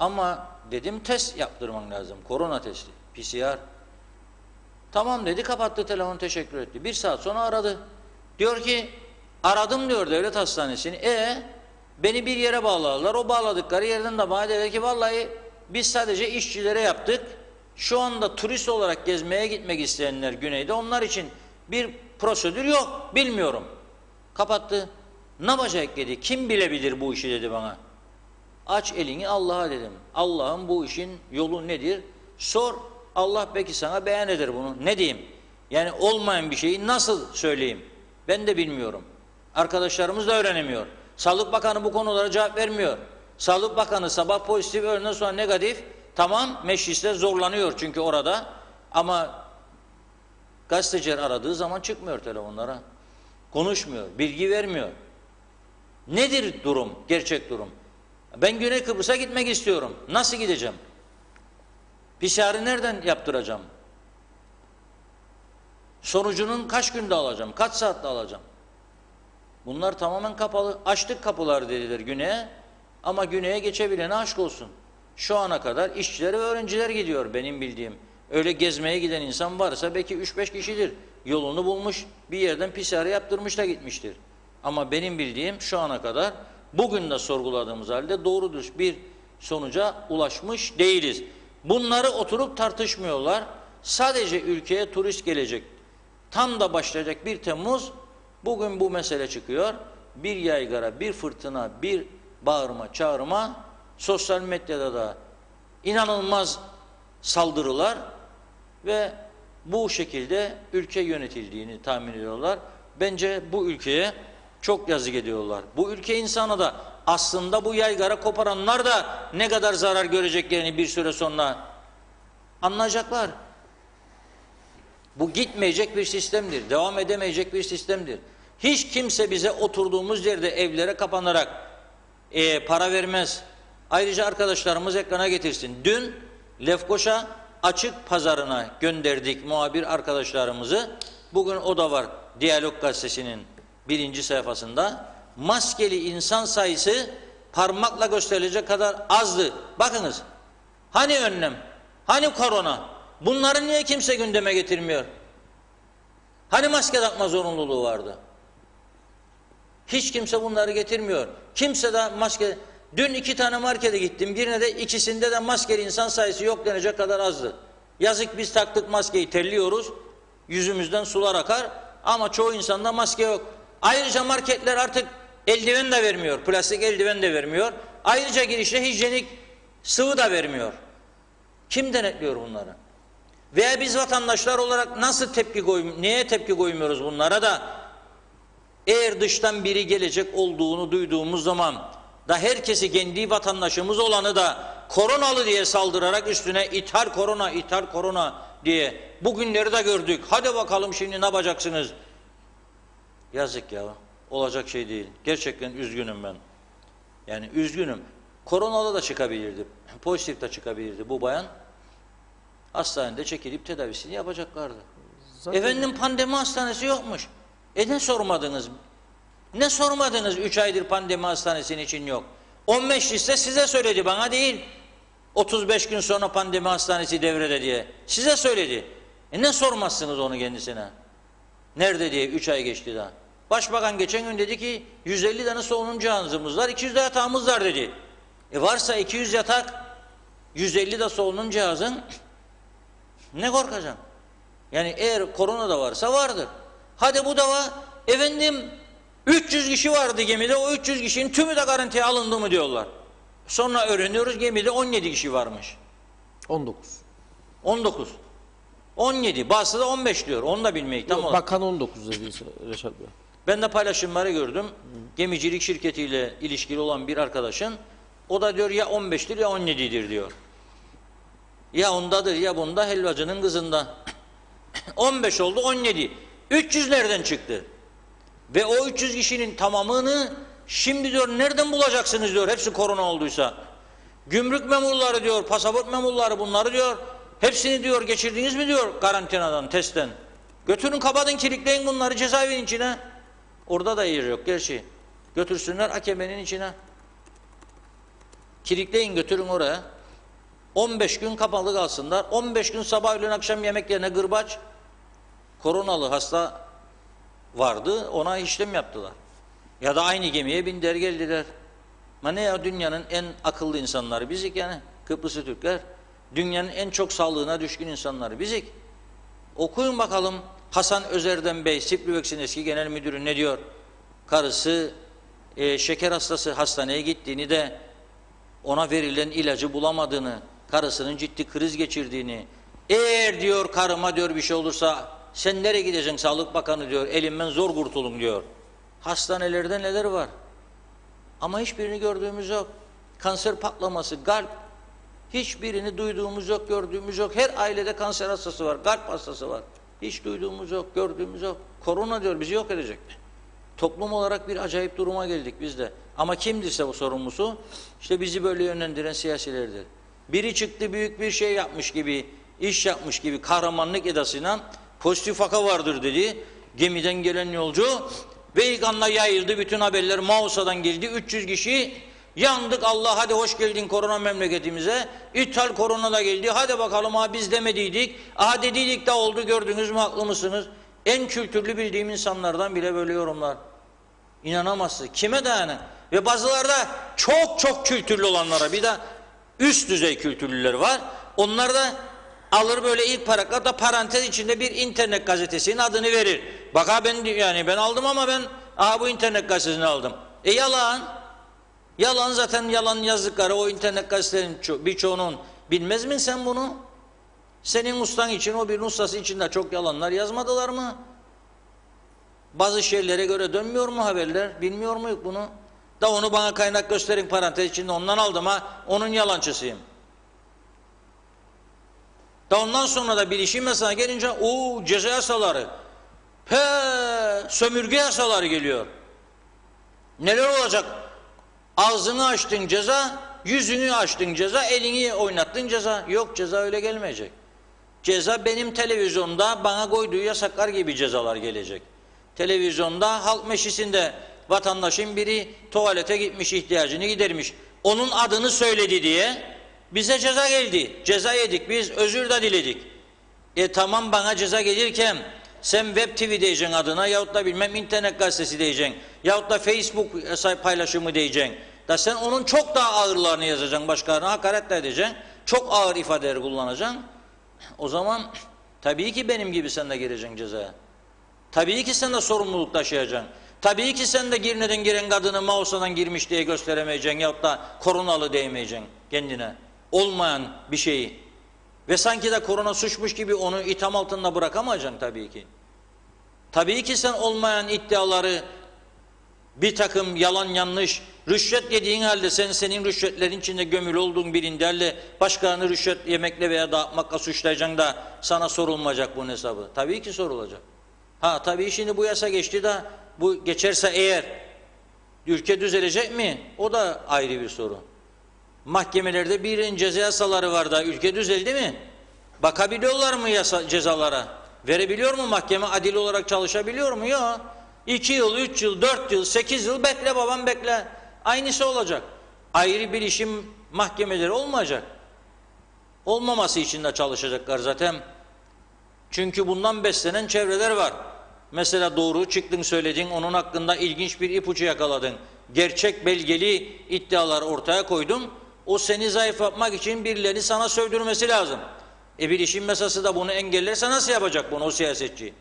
Ama dedim test yaptırman lazım. Korona testi. PCR. Tamam dedi, kapattı telefonu, teşekkür etti. Bir saat sonra aradı. Diyor ki aradım diyor devlet hastanesini. Beni bir yere bağladılar. O bağladıkları yerden de bana dedi ki vallahi biz sadece işçilere yaptık. Şu anda turist olarak gezmeye gitmek isteyenler güneyde, onlar için bir prosedür yok. Bilmiyorum. Kapattı. Ne yapacak dedi. Kim bilebilir bu işi dedi bana. Aç elini Allah'a dedim. Allah'ın bu işin yolu nedir? Sor. Allah belki sana beyan eder bunu. Ne diyeyim? Yani olmayan bir şeyi nasıl söyleyeyim? Ben de bilmiyorum. Arkadaşlarımız da öğrenemiyor. Sağlık Bakanı bu konulara cevap vermiyor. Sağlık Bakanı sabah pozitif, öğleden sonra negatif. Tamam, mecliste zorlanıyor çünkü orada. Ama gazeteciler aradığı zaman çıkmıyor telefonlara. Konuşmuyor, bilgi vermiyor. Nedir durum, gerçek durum? Ben Güney Kıbrıs'a gitmek istiyorum. Nasıl gideceğim? PCR'ı nereden yaptıracağım? Sonucunun kaç günde alacağım? Kaç saatte alacağım? Bunlar tamamen kapalı. Açtık kapılar dediler güneye. Ama güneye geçebilene aşk olsun. Şu ana kadar işçiler ve öğrenciler gidiyor benim bildiğim. Öyle gezmeye giden insan varsa belki 3-5 kişidir. Yolunu bulmuş, bir yerden PCR yaptırmış da gitmiştir. Ama benim bildiğim şu ana kadar, bugün de sorguladığımız halde doğru dürüst bir sonuca ulaşmış değiliz. Bunları oturup tartışmıyorlar. Sadece ülkeye turist gelecek. Tam da başlayacak 1 Temmuz, bugün bu mesele çıkıyor. Bir yaygara, bir fırtına, bir bağırma, çağırma, sosyal medyada da inanılmaz saldırılar ve bu şekilde ülke yönetildiğini tahmin ediyorlar. Bence bu ülkeye çok yazık ediyorlar. Bu ülke insanı da aslında bu yaygara koparanlar da ne kadar zarar göreceklerini bir süre sonra anlayacaklar. Bu gitmeyecek bir sistemdir. Devam edemeyecek bir sistemdir. Hiç kimse bize oturduğumuz yerde evlere kapanarak para vermez. Ayrıca arkadaşlarımız ekrana getirsin. Dün Lefkoşa Açık Pazarı'na gönderdik muhabir arkadaşlarımızı. Bugün o da var Diyalog Gazetesi'nin 1. sayfasında. Maskeli insan sayısı parmakla gösterilecek kadar azdı. Bakınız. Hani önlem? Hani korona? Bunları niye kimse gündeme getirmiyor? Hani maske takma zorunluluğu vardı? Hiç kimse bunları getirmiyor. Kimse de maske... Dün 2 tane markete gittim. Birine de, ikisinde de maskeli insan sayısı yok denecek kadar azdı. Yazık, biz taktık maskeyi, terliyoruz. Yüzümüzden sular akar. Ama çoğu insanda maske yok. Ayrıca marketler artık eldiven de vermiyor. Plastik eldiven de vermiyor. Ayrıca girişte hijyenik sıvı da vermiyor. Kim denetliyor bunları? Veya biz vatandaşlar olarak nasıl neye tepki koymuyoruz bunlara da? Eğer dıştan biri gelecek olduğunu duyduğumuz zaman da herkesi kendi vatandaşımız olanı da koronalı diye saldırarak üstüne ithal korona, ithal korona diye bugünleri de gördük. Hadi bakalım şimdi ne yapacaksınız? Yazık ya. Olacak şey değil. Gerçekten üzgünüm ben. Yani üzgünüm. Koronalı da çıkabilirdi. Pozitif de çıkabilirdi bu bayan. Hastanede çekilip tedavisini yapacaklardı. Zaten... Efendim pandemi hastanesi yokmuş. Ne sormadınız? Ne sormadınız 3 aydır pandemi hastanesinin için yok? 15 liste size söyledi, bana değil. 35 gün sonra pandemi hastanesi devrede diye. Size söyledi. Ne sormazsınız onu kendisine? Nerede diye 3 ay geçti daha. Başbakan geçen gün dedi ki 150 tane solunum cihazımız var, 200 de yatağımız var dedi. Varsa 200 yatak, 150 de solunum cihazın, ne korkacaksın? Yani eğer korona da varsa vardır. Hadi bu da var. Efendim 300 kişi vardı gemide, o 300 kişinin tümü de karantinaya alındı mı diyorlar. Sonra öğreniyoruz gemide 17 kişi varmış. 19. 19. 17. Bazısı da 15 diyor. Onu da bilmeyi tam olarak. Bakan 19 dedi Reşat Bey. Ben de paylaşımları gördüm. Gemicilik şirketiyle ilişkili olan bir arkadaşın, o da diyor ya 15'tir ya 17'dir diyor. Ya ondadır ya bunda, helvacının kızında. 15 oldu 17. 300 nereden çıktı? Ve o 300 kişinin tamamını şimdi diyor nereden bulacaksınız diyor, hepsi korona olduysa. Gümrük memurları diyor, pasaport memurları, bunları diyor, hepsini diyor geçirdiniz mi diyor karantinadan, testten. Götürün, kapatın, kilitleyin bunları cezaevinin içine. Orada da yer yok gerçi. Götürsünler AKM'nin içine. Kilitleyin, götürün oraya. 15 gün kapalı kalsınlar. 15 gün sabah öğlen akşam yemeklerine gırbaç. koronalı hasta vardı, ona işlem yaptılar. Ya da aynı gemiye bindiler geldiler. Ama ne ya, dünyanın en akıllı insanları bizik yani, Kıbrıslı Türkler. Dünyanın en çok sağlığına düşkün insanları bizik. Okuyun bakalım Hasan Özerden Bey, Siplivex'in eski genel müdürü ne diyor? Karısı şeker hastası, hastaneye gittiğini de ona verilen ilacı bulamadığını, karısının ciddi kriz geçirdiğini, eğer diyor karıma diyor bir şey olursa sen nereye gideceksin Sağlık Bakanı diyor, elimden zor kurtulun diyor. Hastanelerde neler var? Ama hiçbirini gördüğümüz yok. Kanser patlaması, kalp, hiçbirini duyduğumuz yok, gördüğümüz yok. Her ailede kanser hastası var, kalp hastası var. Hiç duyduğumuz yok, gördüğümüz yok. Korona diyor bizi yok edecek. Toplum olarak bir acayip duruma geldik biz de. Ama kimdirse bu sorumlusu, işte bizi böyle yönlendiren siyasilerdir. Biri çıktı büyük bir şey yapmış gibi, iş yapmış gibi kahramanlık edasıyla pozitif vaka vardır dedi. Gemiden gelen yolcu ve ilk anda yayıldı. Bütün haberler Mausa'dan geldi. 300 kişi yandık. Allah hadi hoş geldin korona memleketimize. İthal korona da geldi. Hadi bakalım ha biz demediydik. Aha dediydik de oldu, gördünüz mü, haklı mısınız? En kültürlü bildiğim insanlardan bile böyle yorumlar. İnanamazsın. Kime dayanın? Ve bazıları da çok çok kültürlü olanlara, bir de üst düzey kültürlüler var. Onlar da alır böyle ilk paragrafta parantez içinde bir internet gazetesinin adını verir. Bak ha ben aldım ama ben bu internet gazetesini aldım. Yalan. Yalan, zaten yalan yazdıkları o internet gazetelerinin birçoğunun, bilmez misin sen bunu? Senin ustan için, o bir ustası için de çok yalanlar yazmadılar mı? Bazı şeylere göre dönmüyor mu haberler? Bilmiyor muyuz bunu? Da onu bana kaynak gösterin parantez içinde, ondan aldım ha, onun yalancısıyım. Da ondan sonra da bilişim mesela gelince ceza yasaları, sömürge yasaları geliyor. Neler olacak? Ağzını açtın ceza, yüzünü açtın ceza, elini oynattın ceza. Yok, ceza öyle gelmeyecek. Ceza benim televizyonda bana koyduğu yasaklar gibi cezalar gelecek. Televizyonda halk meclisinde vatandaşın biri tuvalete gitmiş, ihtiyacını gidermiş. Onun adını söyledi diye bize ceza geldi. Ceza yedik biz, özür de diledik. Tamam, bana ceza gelirken sen Web TV diyeceksin adına, yahut da bilmem internet gazetesi diyeceksin, yahut da Facebook paylaşımı diyeceksin. Da sen onun çok daha ağırlarını yazacaksın, başkalarına hakaret de edeceksin, çok ağır ifadeleri kullanacaksın. O zaman tabii ki benim gibi sen de gireceksin cezaya. Tabii ki sen de sorumluluk taşıyacaksın. Tabii ki sen de Girne'den giren kadını Mausa'dan girmiş diye gösteremeyeceksin, yahut da koronalı diyemeyeceksin kendine. Olmayan bir şeyi. Ve sanki de korona suçmuş gibi onu itham altında bırakamayacaksın tabii ki. Tabii ki sen olmayan iddiaları, bir takım yalan yanlış, rüşvet yediğin halde senin rüşvetlerin içinde gömülü olduğun birinde halde başkalarını rüşvet yemekle veya dağıtmakla suçlayacaksın da sana sorulmayacak bunun hesabı. Tabii ki sorulacak. Tabii şimdi bu yasa geçti de bu geçerse eğer ülke düzelecek mi? O da ayrı bir soru. Mahkemelerde birinin ceza yasaları var da ülke düzeldi mi? Bakabiliyorlar mı cezalara? Verebiliyor mu mahkeme? Adil olarak çalışabiliyor mu? Yok. 2 yıl, 3 yıl, 4 yıl, 8 yıl bekle babam bekle. Aynısı olacak. Ayrı bilişim mahkemeleri olmayacak. Olmaması için de çalışacaklar zaten. Çünkü bundan beslenen çevreler var. Mesela doğru çıktın söyledin, onun hakkında ilginç bir ipucu yakaladın. Gerçek belgeli iddialar ortaya koydun. O seni zayıflatmak için birileri sana sövdürmesi lazım. Bilişim mesası da bunu engellerse nasıl yapacak bunu o siyasetçi?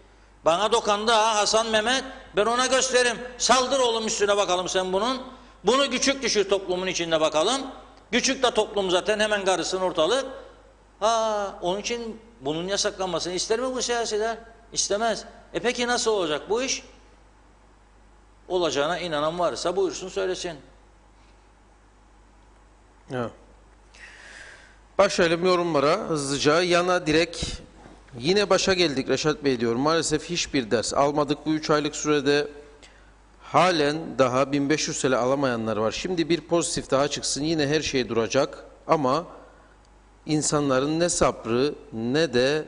Bana dokandı Hasan Mehmet, ben ona gösteririm. Saldır oğlum üstüne bakalım sen bunun. Bunu küçük düşür toplumun içinde bakalım. Küçük de toplum zaten, hemen karısın ortalık. Onun için bunun yasaklanmasını ister mi bu siyasiler? İstemez. Peki nasıl olacak bu iş? Olacağına inanan varsa buyursun söylesin. Evet. Başlayalım yorumlara hızlıca. Yana direkt yine başa geldik Reşat Bey diyor. Maalesef hiçbir ders almadık bu 3 aylık sürede. Halen daha 1500 TL alamayanlar var. Şimdi bir pozitif daha çıksın yine her şey duracak. Ama insanların ne sabrı ne de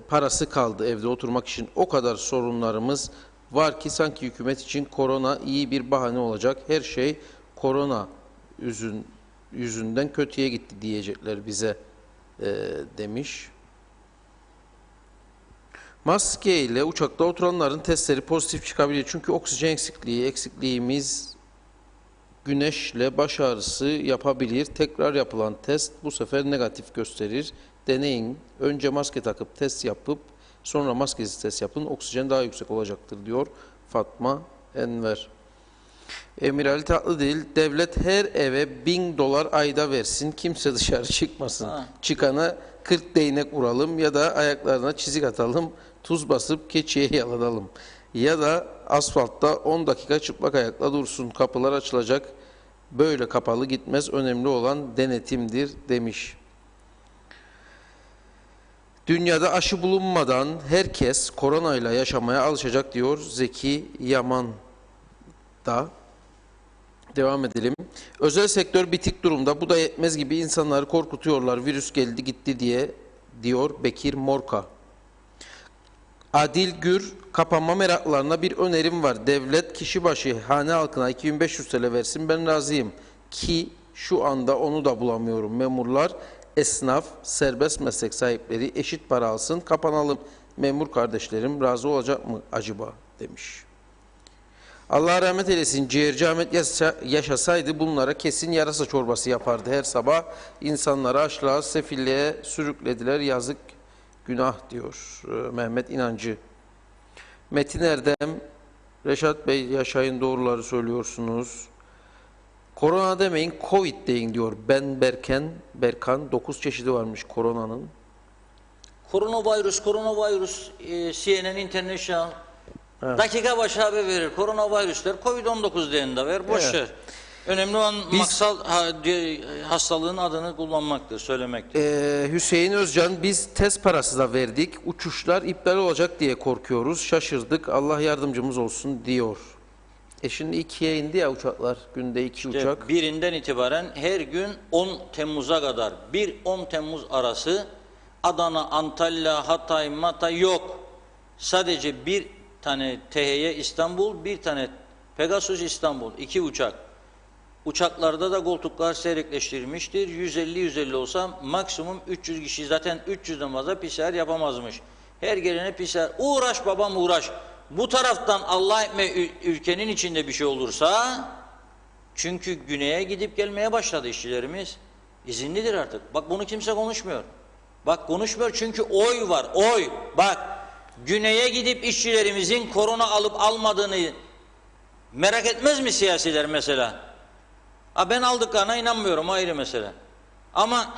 parası kaldı evde oturmak için. O kadar sorunlarımız var ki sanki hükümet için korona iyi bir bahane olacak. Her şey korona yüzünden kötüye gitti diyecekler bize demiş. Maske ile uçakta oturanların testleri pozitif çıkabilir. Çünkü oksijen eksikliğimiz güneşle baş ağrısı yapabilir. Tekrar yapılan test bu sefer negatif gösterir. Deneyin. Önce maske takıp test yapıp sonra maskesiz test yapın. Oksijen daha yüksek olacaktır diyor Fatma Enver. Emir Ali Tatlıdil, devlet her eve $1000 ayda versin, kimse dışarı çıkmasın. Çıkana 40 değnek vuralım ya da ayaklarına çizik atalım, tuz basıp keçiye yaladalım. Ya da asfaltta 10 dakika çıplak ayakla dursun, kapılar açılacak, böyle kapalı gitmez, önemli olan denetimdir demiş. Dünyada aşı bulunmadan herkes koronayla yaşamaya alışacak diyor Zeki Yaman da. Devam edelim. Özel sektör bitik durumda. Bu da yetmez gibi insanları korkutuyorlar. Virüs geldi gitti diye diyor Bekir Morka. Adil Gür, kapanma meraklarına bir önerim var. Devlet kişi başı hane halkına 2500 TL versin, ben razıyım. Ki şu anda onu da bulamıyorum. Memurlar, esnaf, serbest meslek sahipleri eşit para alsın, kapanalım. Memur kardeşlerim razı olacak mı acaba demiş. Allah rahmet eylesin, ciğerci Ahmet yaşasaydı bunlara kesin yarasa çorbası yapardı her sabah. İnsanları açlığa, sefilliğe sürüklediler, yazık, günah diyor Mehmet İnancı. Metin Erdem, Reşat Bey yaşayın, doğruları söylüyorsunuz. Korona demeyin, Covid deyin diyor Ben Berkan. 9 çeşidi varmış koronanın. Koronavirüs, CNN International dakika başı haber verir. Koronavirüsler, Covid-19 deyin de ver, boş ver. Önemli olan hastalığın adını kullanmaktır, söylemektir. Hüseyin Özcan, biz test parası da verdik. Uçuşlar iptal olacak diye korkuyoruz. Şaşırdık. Allah yardımcımız olsun diyor. Şimdi 2'ye indi ya uçaklar. Günde 2 uçak. Birinden itibaren her gün 10 Temmuz'a kadar 1-10 Temmuz arası Adana, Antalya, Hatay, Matay yok. Sadece bir tane THY İstanbul, bir tane Pegasus İstanbul. 2 uçak. Uçaklarda da koltuklar seyrekleştirilmiştir. 150 olsa maksimum 300 kişi, zaten 300'den fazla PCR yapamazmış. Her gelene PCR. Uğraş babam uğraş. Bu taraftan Allah etme ülkenin içinde bir şey olursa, çünkü güneye gidip gelmeye başladı işçilerimiz. İzinlidir artık. Bak bunu kimse konuşmuyor. Bak konuşmuyor çünkü oy var. Oy. Bak güneye gidip işçilerimizin korona alıp almadığını merak etmez mi siyasiler mesela? Ben aldıklarına inanmıyorum, ayrı mesele. Ama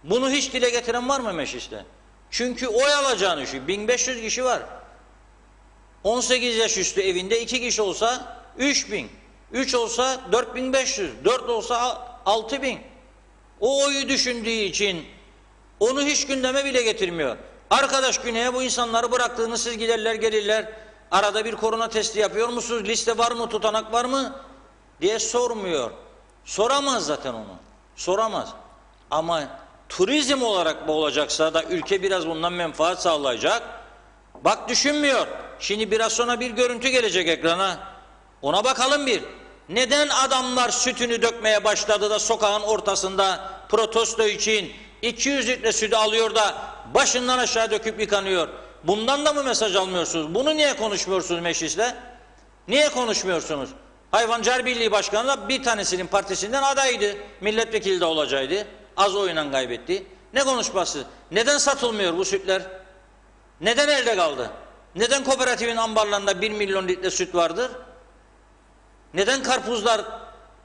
bunu hiç dile getiren var mı mecliste? Çünkü oy alacağını şu 1500 kişi var. 18 yaş üstü evinde 2 kişi olsa 3000, 3 olsa 4500, 4 olsa 6000. O oyu düşündüğü için onu hiç gündeme bile getirmiyor. Arkadaş güneye bu insanları bıraktığını siz giderler gelirler. Arada bir korona testi yapıyor musunuz? Liste var mı? Tutanak var mı? Diye sormuyor. Soramaz zaten onu. Soramaz. Ama turizm olarak bu olacaksa da ülke biraz bundan menfaat sağlayacak. Bak düşünmüyor. Şimdi biraz sonra bir görüntü gelecek ekrana. Ona bakalım bir. Neden adamlar sütünü dökmeye başladı da sokağın ortasında protesto için 200 litre sütü alıyor da başından aşağı döküp yıkanıyor? Bundan da mı mesaj almıyorsunuz? Bunu niye konuşmuyorsunuz mecliste? Niye konuşmuyorsunuz? Hayvancılar Birliği Başkanı da bir tanesinin partisinden adaydı. Milletvekili de olacaktı. Az oyla kaybetti. Ne konuşması? Neden satılmıyor bu sütler? Neden elde kaldı? Neden kooperatifin ambarlarında 1 milyon litre süt vardır? Neden karpuzlar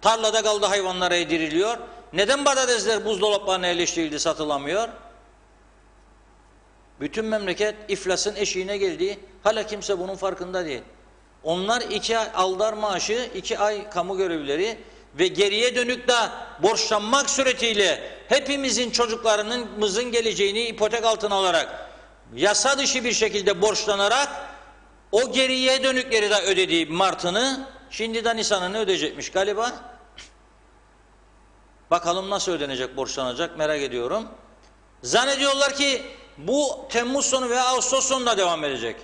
tarlada kaldı, hayvanlara yediriliyor? Neden patatesler buzdolaplarına yerleştirildi, satılamıyor? Bütün memleket iflasın eşiğine geldi. Hala kimse bunun farkında değil. Onlar 2 ay aldar maaşı, 2 ay kamu görevlileri ve geriye dönük de borçlanmak suretiyle hepimizin çocuklarımızın geleceğini ipotek altına alarak, yasa dışı bir şekilde borçlanarak o geriye dönükleri de ödediği Mart'ını şimdi de Nisan'ını ödeyecekmiş galiba. Bakalım nasıl ödenecek, borçlanacak, merak ediyorum. Zannediyorlar ki bu Temmuz sonu veya Ağustos sonunda devam edecek.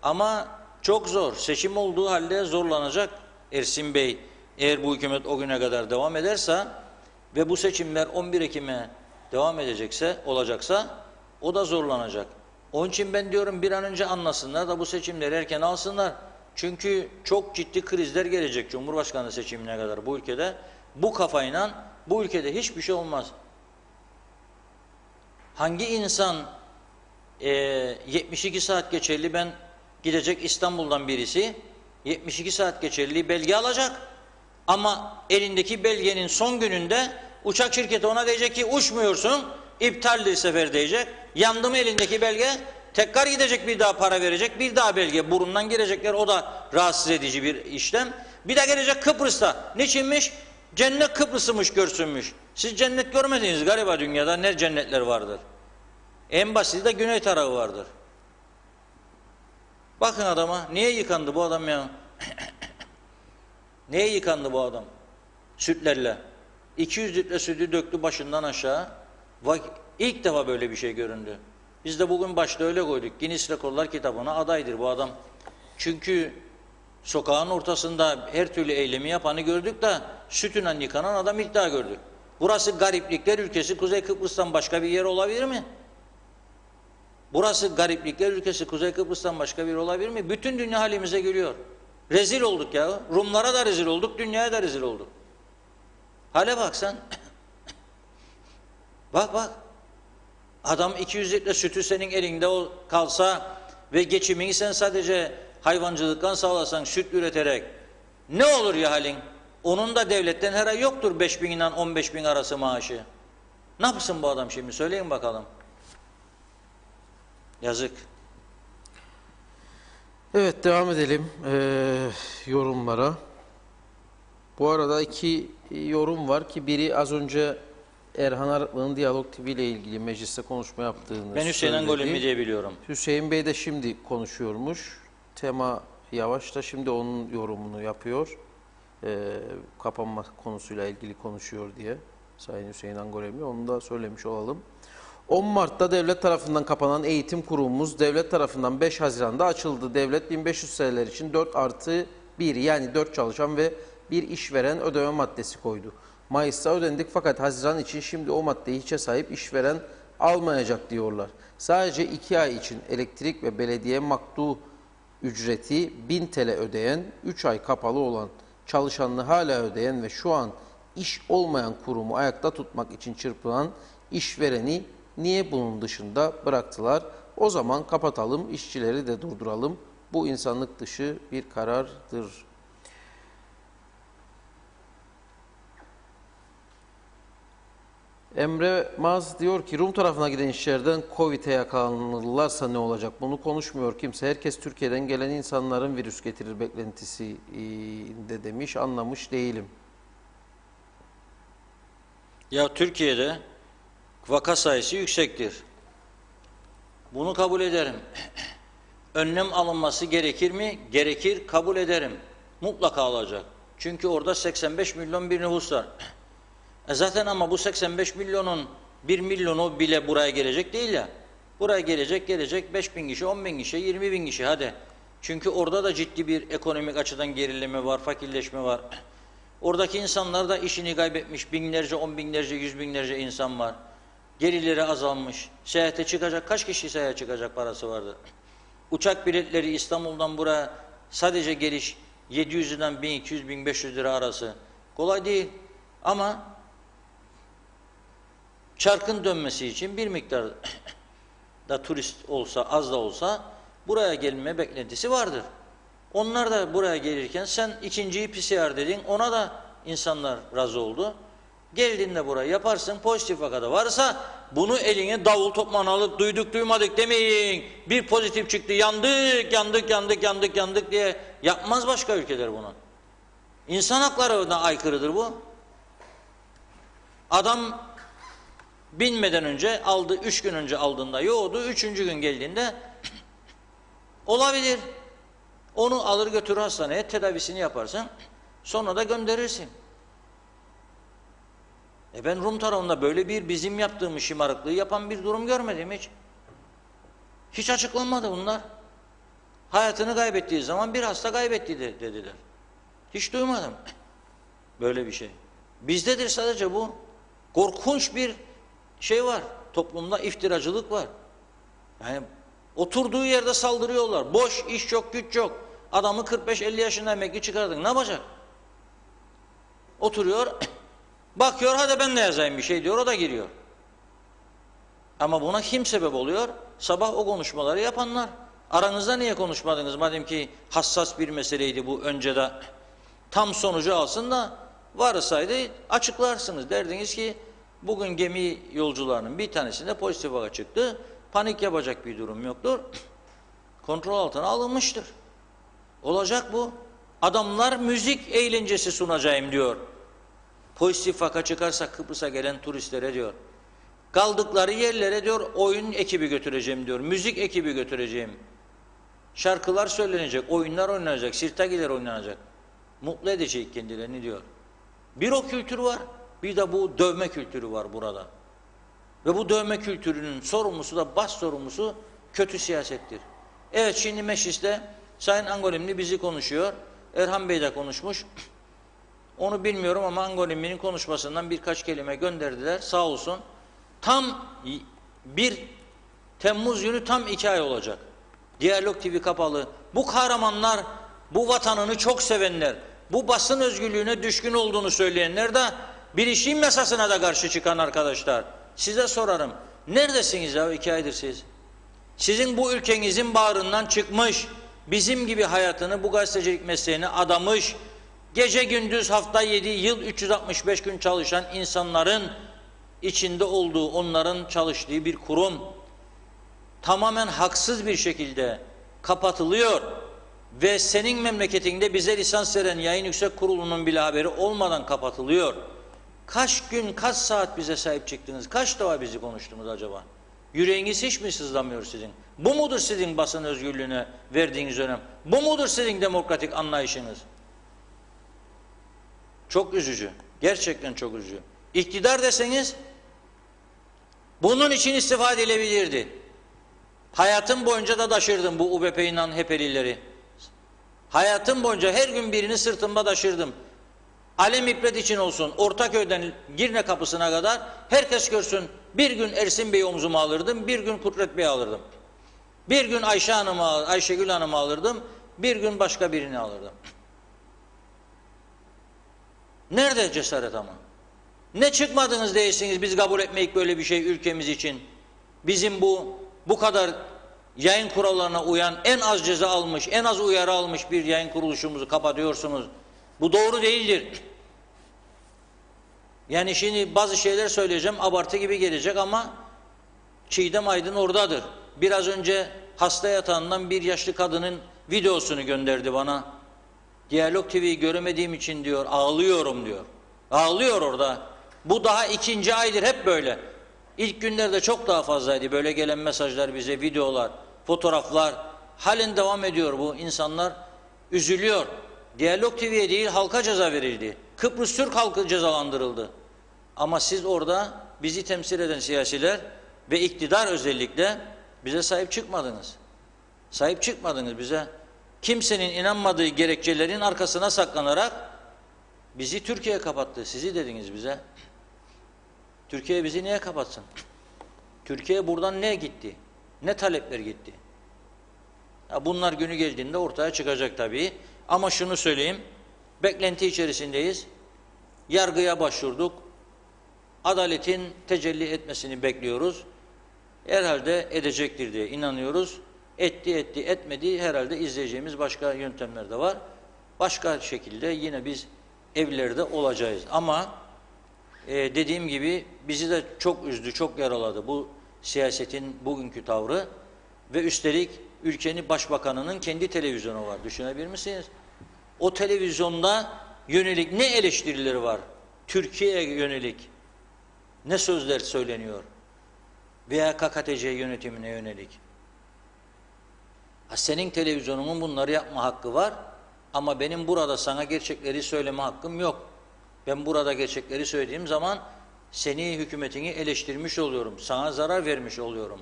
Ama çok zor. Seçim olduğu halde zorlanacak Ersin Bey. Eğer bu hükümet o güne kadar devam ederse ve bu seçimler 11 Ekim'e devam edecekse, olacaksa o da zorlanacak. Onun için ben diyorum bir an önce anlasınlar da bu seçimleri erken alsınlar. Çünkü çok ciddi krizler gelecek Cumhurbaşkanlığı seçimine kadar bu ülkede. Bu kafayla bu ülkede hiçbir şey olmaz. Hangi insan 72 saat geçerli ben gidecek İstanbul'dan birisi 72 saat geçerli belge alacak ama elindeki belgenin son gününde uçak şirketi ona diyecek ki uçmuyorsun, iptaldir sefer diyecek. Yandı mı elindeki belge? Tekrar gidecek, bir daha para verecek, bir daha belge burundan girecekler, o da rahatsız edici bir işlem. Bir de gelecek Kıbrıs'ta. Niçinmiş? Cennet Kıbrıs'ımış görsünmüş. Siz cennet görmediniz galiba dünyada, ne cennetler vardır. En basiti de güney tarafı vardır. Bakın adama, niye yıkandı bu adam ya? Niye yıkandı bu adam? Sütlerle. 200 litre sütü döktü başından aşağı. İlk defa böyle bir şey göründü. Biz de bugün başta öyle koyduk. Guinness Rekorlar kitabına adaydır bu adam. Çünkü sokağın ortasında her türlü eylemi yapanı gördük de sütünden yıkanan adam ilk daha gördük. Burası gariplikler ülkesi, Kuzey Kıbrıs'tan başka bir yer olabilir mi? Burası gariplikler ülkesi, Kuzey Kıbrıs'tan başka bir yer olabilir mi? Bütün dünya halimize gülüyor. Rezil olduk ya. Rumlara da rezil olduk, dünyaya da rezil olduk. Hale bak sen. Bak bak. Adam 200 litre sütü senin elinde kalsa ve geçimini sen sadece hayvancılıktan sağlasan, süt üreterek ne olur ya halin? Onun da devletten her ay yoktur 5.000 ile 15.000 arası maaşı. Ne yapsın bu adam şimdi? Söyleyin bakalım. Yazık. Evet, devam edelim yorumlara. Bu arada iki yorum var ki biri az önce Erhan Arıklı'nın Diyalog TV ile ilgili mecliste konuşma yaptığını Ben Hüseyin Angolemi diye biliyorum. Hüseyin Bey de şimdi konuşuyormuş. Tema Yavaş da şimdi onun yorumunu yapıyor. Kapanma konusuyla ilgili konuşuyor diye. Sayın Hüseyin Angolemi, onu da söylemiş olalım. 10 Mart'ta devlet tarafından kapanan eğitim kurumumuz devlet tarafından 5 Haziran'da açıldı. Devlet 1500 seneler için 4+1 yani 4 çalışan ve bir işveren ödeme maddesi koydu. Mayıs'ta ödendik fakat Haziran için şimdi o maddeyi hiçe sahip işveren almayacak diyorlar. Sadece 2 ay için elektrik ve belediye maktu ücreti 1000 TL ödeyen, 3 ay kapalı olan, çalışanını hala ödeyen ve şu an iş olmayan kurumu ayakta tutmak için çırpınan işvereni niye bunun dışında bıraktılar? O zaman kapatalım, işçileri de durduralım. Bu insanlık dışı bir karardır. Emre Maz diyor ki Rum tarafına giden işçilerden Covid'e yakalanırlarsa ne olacak? Bunu konuşmuyor kimse. Herkes Türkiye'den gelen insanların virüs getirir beklentisinde demiş. Anlamış değilim. Ya Türkiye'de vaka sayısı yüksektir. Bunu kabul ederim. Önlem alınması gerekir mi? Gerekir, kabul ederim. Mutlaka alacak. Çünkü orada 85 milyon bir nüfus var. Zaten ama bu 85 milyonun 1 milyonu bile buraya gelecek değil ya. Buraya gelecek 5.000 kişi, 10.000 kişi, 20.000 kişi hadi. Çünkü orada da ciddi bir ekonomik açıdan gerileme var, fakirleşme var. Oradaki insanlar da işini kaybetmiş, binlerce, 10 binlerce, 100 binlerce insan var. Gelirleri azalmış. Seyahate çıkacak, kaç kişi seyahate çıkacak parası vardı. Uçak biletleri İstanbul'dan buraya sadece geliş 700'den 1200-1500 lira arası. Kolay değil ama çarkın dönmesi için bir miktar da turist olsa, az da olsa buraya gelme beklentisi vardır. Onlar da buraya gelirken sen ikinciyi PCR dedin, ona da insanlar razı oldu. Geldiğinde buraya yaparsın, pozitif vakada varsa bunu eline davul topman alıp duyduk duymadık demeyin. Bir pozitif çıktı, yandık diye yapmaz başka ülkeler bunu. İnsan haklarına aykırıdır bu. Adam binmeden önce aldı, 3 gün önce aldığında yoğdu, 3. gün geldiğinde olabilir. Onu alır götürür hastaneye, tedavisini yaparsın, sonra da gönderirsin. Ben Rum tarafında böyle bir bizim yaptığımız şımarıklığı yapan bir durum görmedim hiç. Hiç açıklanmadı bunlar. Hayatını kaybettiği zaman bir hasta kaybetti dediler. Hiç duymadım böyle bir şey. Bizdedir sadece bu. Korkunç bir şey var. Toplumda iftiracılık var. Yani Oturduğu yerde saldırıyorlar. Boş, iş yok, güç yok. Adamı 45-50 yaşında emekli çıkardın. Ne yapacak? Oturuyor, bakıyor, hadi ben de yazayım bir şey diyor, o da giriyor. Ama buna kim sebep oluyor? Sabah o konuşmaları yapanlar. Aranızda niye konuşmadınız? Madem ki hassas bir meseleydi bu, önce de tam sonucu alsın da varsaydı açıklarsınız. Derdiniz ki bugün gemi yolcularının bir tanesinde pozitif vaka çıktı. Panik yapacak bir durum yoktur. Kontrol altına alınmıştır. Olacak bu. Adamlar müzik eğlencesi sunacağım diyor. Pozitif vaka çıkarsa Kıbrıs'a gelen turistlere diyor. Kaldıkları yerlere diyor oyun ekibi götüreceğim diyor. Müzik ekibi götüreceğim. Şarkılar söylenecek, oyunlar oynanacak, sirtagiler oynanacak. Mutlu edecek kendilerini diyor. Bir o kültür var, bir de bu dövme kültürü var burada. Ve bu dövme kültürünün sorumlusu da baş sorumlusu kötü siyasettir. Evet, şimdi mecliste Sayın Angolimli bizi konuşuyor. Erhan Bey de konuşmuş. Onu bilmiyorum ama Angolimli'nin konuşmasından birkaç kelime gönderdiler. Sağ olsun. Tam 1 Temmuz günü tam 2 ay olacak. Diyalog TV kapalı. Bu kahramanlar, bu vatanını çok sevenler, bu basın özgürlüğüne düşkün olduğunu söyleyenler de bilişim yasasına da karşı çıkan arkadaşlar. Size sorarım. Neredesiniz ya 2 aydır siz? Sizin bu ülkenizin bağrından çıkmış, bizim gibi hayatını, bu gazetecilik mesleğine adamış, gece gündüz hafta 7 yıl 365 gün çalışan insanların içinde olduğu, onların çalıştığı bir kurum tamamen haksız bir şekilde kapatılıyor ve senin memleketinde bize lisans veren Yayın Yüksek Kurulu'nun bile haberi olmadan kapatılıyor. Kaç gün, kaç saat bize sahip çıktınız? Kaç defa bizi konuştunuz acaba? Yüreğiniz hiç mi sızlamıyor sizin? Bu mudur sizin basın özgürlüğüne verdiğiniz önem? Bu mudur sizin demokratik anlayışınız? Çok üzücü. Gerçekten çok üzücü. İktidar deseniz bunun için istifade edilebilirdi. Hayatım boyunca da taşırdım bu UBP'yle HEP'lileri. Hayatım boyunca her gün birini sırtımda taşırdım. Alem İbret için olsun, Ortaköy'den Girne kapısına kadar herkes görsün. Bir gün Ersin Bey'i omzuma alırdım, bir gün Kudret Bey'i alırdım. Bir gün Ayşegül Hanım'ı alırdım, bir gün başka birini alırdım. Nerede cesaret ama? Ne çıkmadınız değilsiniz biz kabul etmeyik böyle bir şey ülkemiz için. Bizim bu kadar yayın kurallarına uyan, en az ceza almış, en az uyarı almış bir yayın kuruluşumuzu kapatıyorsunuz. Bu doğru değildir. Yani şimdi bazı şeyler söyleyeceğim, abartı gibi gelecek ama Çiğdem Aydın oradadır. Biraz önce hasta yatağından bir yaşlı kadının videosunu gönderdi bana. Diyalog TV'yi göremediğim için diyor, ağlıyorum diyor. Ağlıyor orada. Bu daha 2. aydır hep böyle. İlk günlerde çok daha fazlaydı. Böyle gelen mesajlar bize, videolar, fotoğraflar. Halen devam ediyor bu. İnsanlar üzülüyor. Diyalog TV'ye değil halka ceza verildi. Kıbrıs Türk halkı cezalandırıldı. Ama siz orada bizi temsil eden siyasiler ve iktidar özellikle bize sahip çıkmadınız. Sahip çıkmadınız bize. Kimsenin inanmadığı gerekçelerin arkasına saklanarak bizi Türkiye kapattı. Sizi dediniz bize. Türkiye bizi niye kapatsın? Türkiye buradan ne gitti? Ne talepler gitti? Ya bunlar günü geldiğinde ortaya çıkacak tabii. Ama şunu söyleyeyim. Beklenti içerisindeyiz. Yargıya başvurduk. Adaletin tecelli etmesini bekliyoruz. Herhalde edecektir diye inanıyoruz. Etti, etmedi. Herhalde izleyeceğimiz başka yöntemler de var. Başka şekilde yine biz evlerde olacağız. Ama dediğim gibi bizi de çok üzdü, çok yaraladı bu siyasetin bugünkü tavrı. Ve üstelik ülkenin başbakanının kendi televizyonu var. Düşünebilir misiniz? O televizyonda yönelik ne eleştirileri var? Türkiye'ye yönelik ne sözler söyleniyor? Veya KKTC yönetimine yönelik. Senin televizyonunun bunları yapma hakkı var ama benim burada sana gerçekleri söyleme hakkım yok. Ben burada gerçekleri söylediğim zaman seni, hükümetini eleştirmiş oluyorum, sana zarar vermiş oluyorum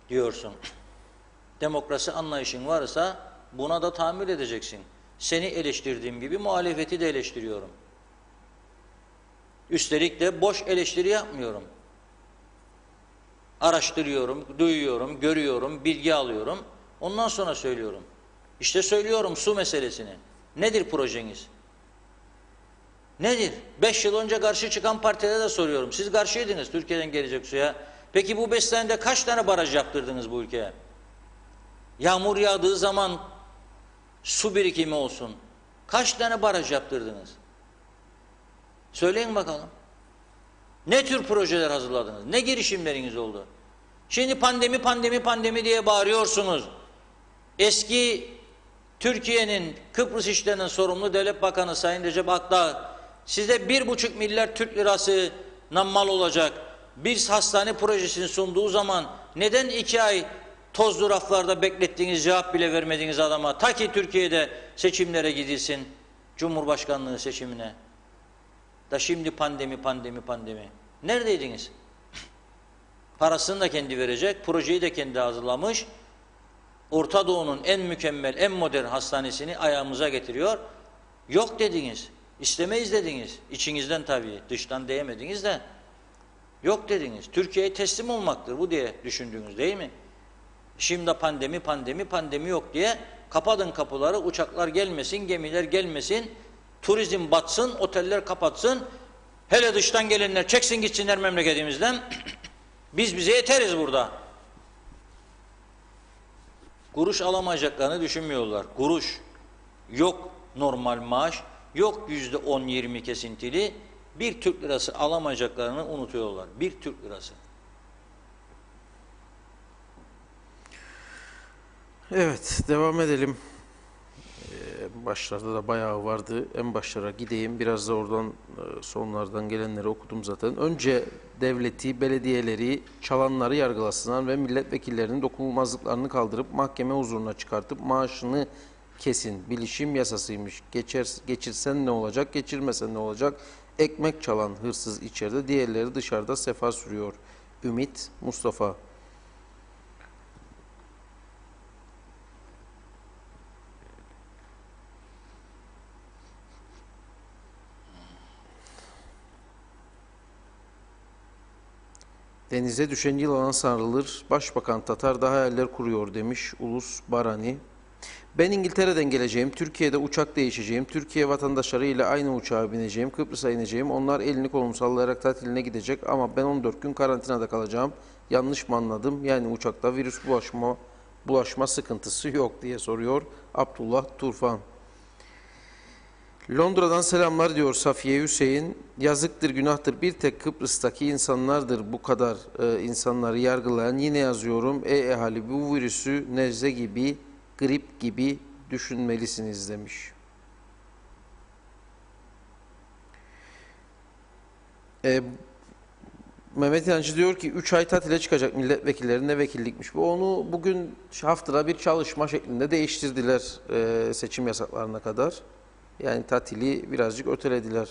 diyorsun. Demokrasi anlayışın varsa buna da tahammül edeceksin. Seni eleştirdiğim gibi muhalefeti de eleştiriyorum. Üstelik de boş eleştiri yapmıyorum. Araştırıyorum, duyuyorum, görüyorum, bilgi alıyorum. Ondan sonra söylüyorum. İşte söylüyorum su meselesini. Nedir projeniz? Nedir? 5 yıl önce karşı çıkan partilere de soruyorum. Siz karşıydınız Türkiye'den gelecek suya. Peki bu 5 senede kaç tane baraj yaptırdınız bu ülkeye? Yağmur yağdığı zaman su birikimi olsun. Kaç tane baraj yaptırdınız? Söyleyin bakalım. Ne tür projeler hazırladınız? Ne girişimleriniz oldu? Şimdi pandemi diye bağırıyorsunuz. Eski Türkiye'nin Kıbrıs işlerinden sorumlu Devlet Bakanı Sayın Recep Akdağ size 1,5 milyar Türk lirası mal olacak bir hastane projesini sunduğu zaman neden 2 ay tozlu raflarda beklettiğiniz, cevap bile vermediğiniz adama, ta ki Türkiye'de seçimlere gidilsin, Cumhurbaşkanlığı seçimine? Da şimdi pandemi. Neredeydiniz? Parasını da kendi verecek, projeyi de kendi hazırlamış. Orta Doğu'nun en mükemmel, en modern hastanesini ayağımıza getiriyor. Yok dediniz, istemeyiz dediniz. İçinizden tabii, dıştan diyemediniz de. Yok dediniz. Türkiye'ye teslim olmaktır bu diye düşündünüz değil mi? Şimdi pandemi yok diye kapatın kapıları, uçaklar gelmesin, gemiler gelmesin, turizm batsın, oteller kapatsın, hele dıştan gelenler çeksin gitsinler memleketimizden, biz bize yeteriz burada. Kuruş alamayacaklarını düşünmüyorlar. Kuruş, yok normal maaş, yok %10-20 kesintili, bir Türk lirası alamayacaklarını unutuyorlar. Bir Türk lirası. Evet, devam edelim. Başlarda da bayağı vardı. En başlara gideyim. Biraz da oradan sonlardan gelenleri okudum zaten. Önce devleti, belediyeleri, çalanları yargılasınlar ve milletvekillerinin dokunulmazlıklarını kaldırıp mahkeme huzuruna çıkartıp maaşını kesin. Bilişim yasasıymış. Geçirsen ne olacak, geçirmesen ne olacak? Ekmek çalan hırsız içeride, diğerleri dışarıda sefa sürüyor. Ümit Mustafa. Denize düşen yılana sarılır, Başbakan Tatar da hayaller kuruyor demiş Ulus Barani. Ben İngiltere'den geleceğim, Türkiye'de uçak değişeceğim, Türkiye vatandaşları ile aynı uçağa bineceğim, Kıbrıs'a ineceğim, onlar elini kolunu sallayarak tatiline gidecek ama ben 14 gün karantinada kalacağım. Yanlış mı anladım? Yani uçakta virüs bulaşma sıkıntısı yok diye soruyor Abdullah Turfan. Londra'dan selamlar diyor Safiye Hüseyin. Yazıktır, günahtır. Bir tek Kıbrıs'taki insanlardır bu kadar insanları yargılayan. Yine yazıyorum. Ey ehali, bu virüsü nezle gibi, grip gibi düşünmelisiniz demiş. Mehmet İnancı diyor ki 3 ay tatile çıkacak milletvekilleri, ne vekillikmiş bu. Onu bugün haftada bir çalışma şeklinde değiştirdiler seçim yasaklarına kadar. Yani tatili birazcık ötelediler.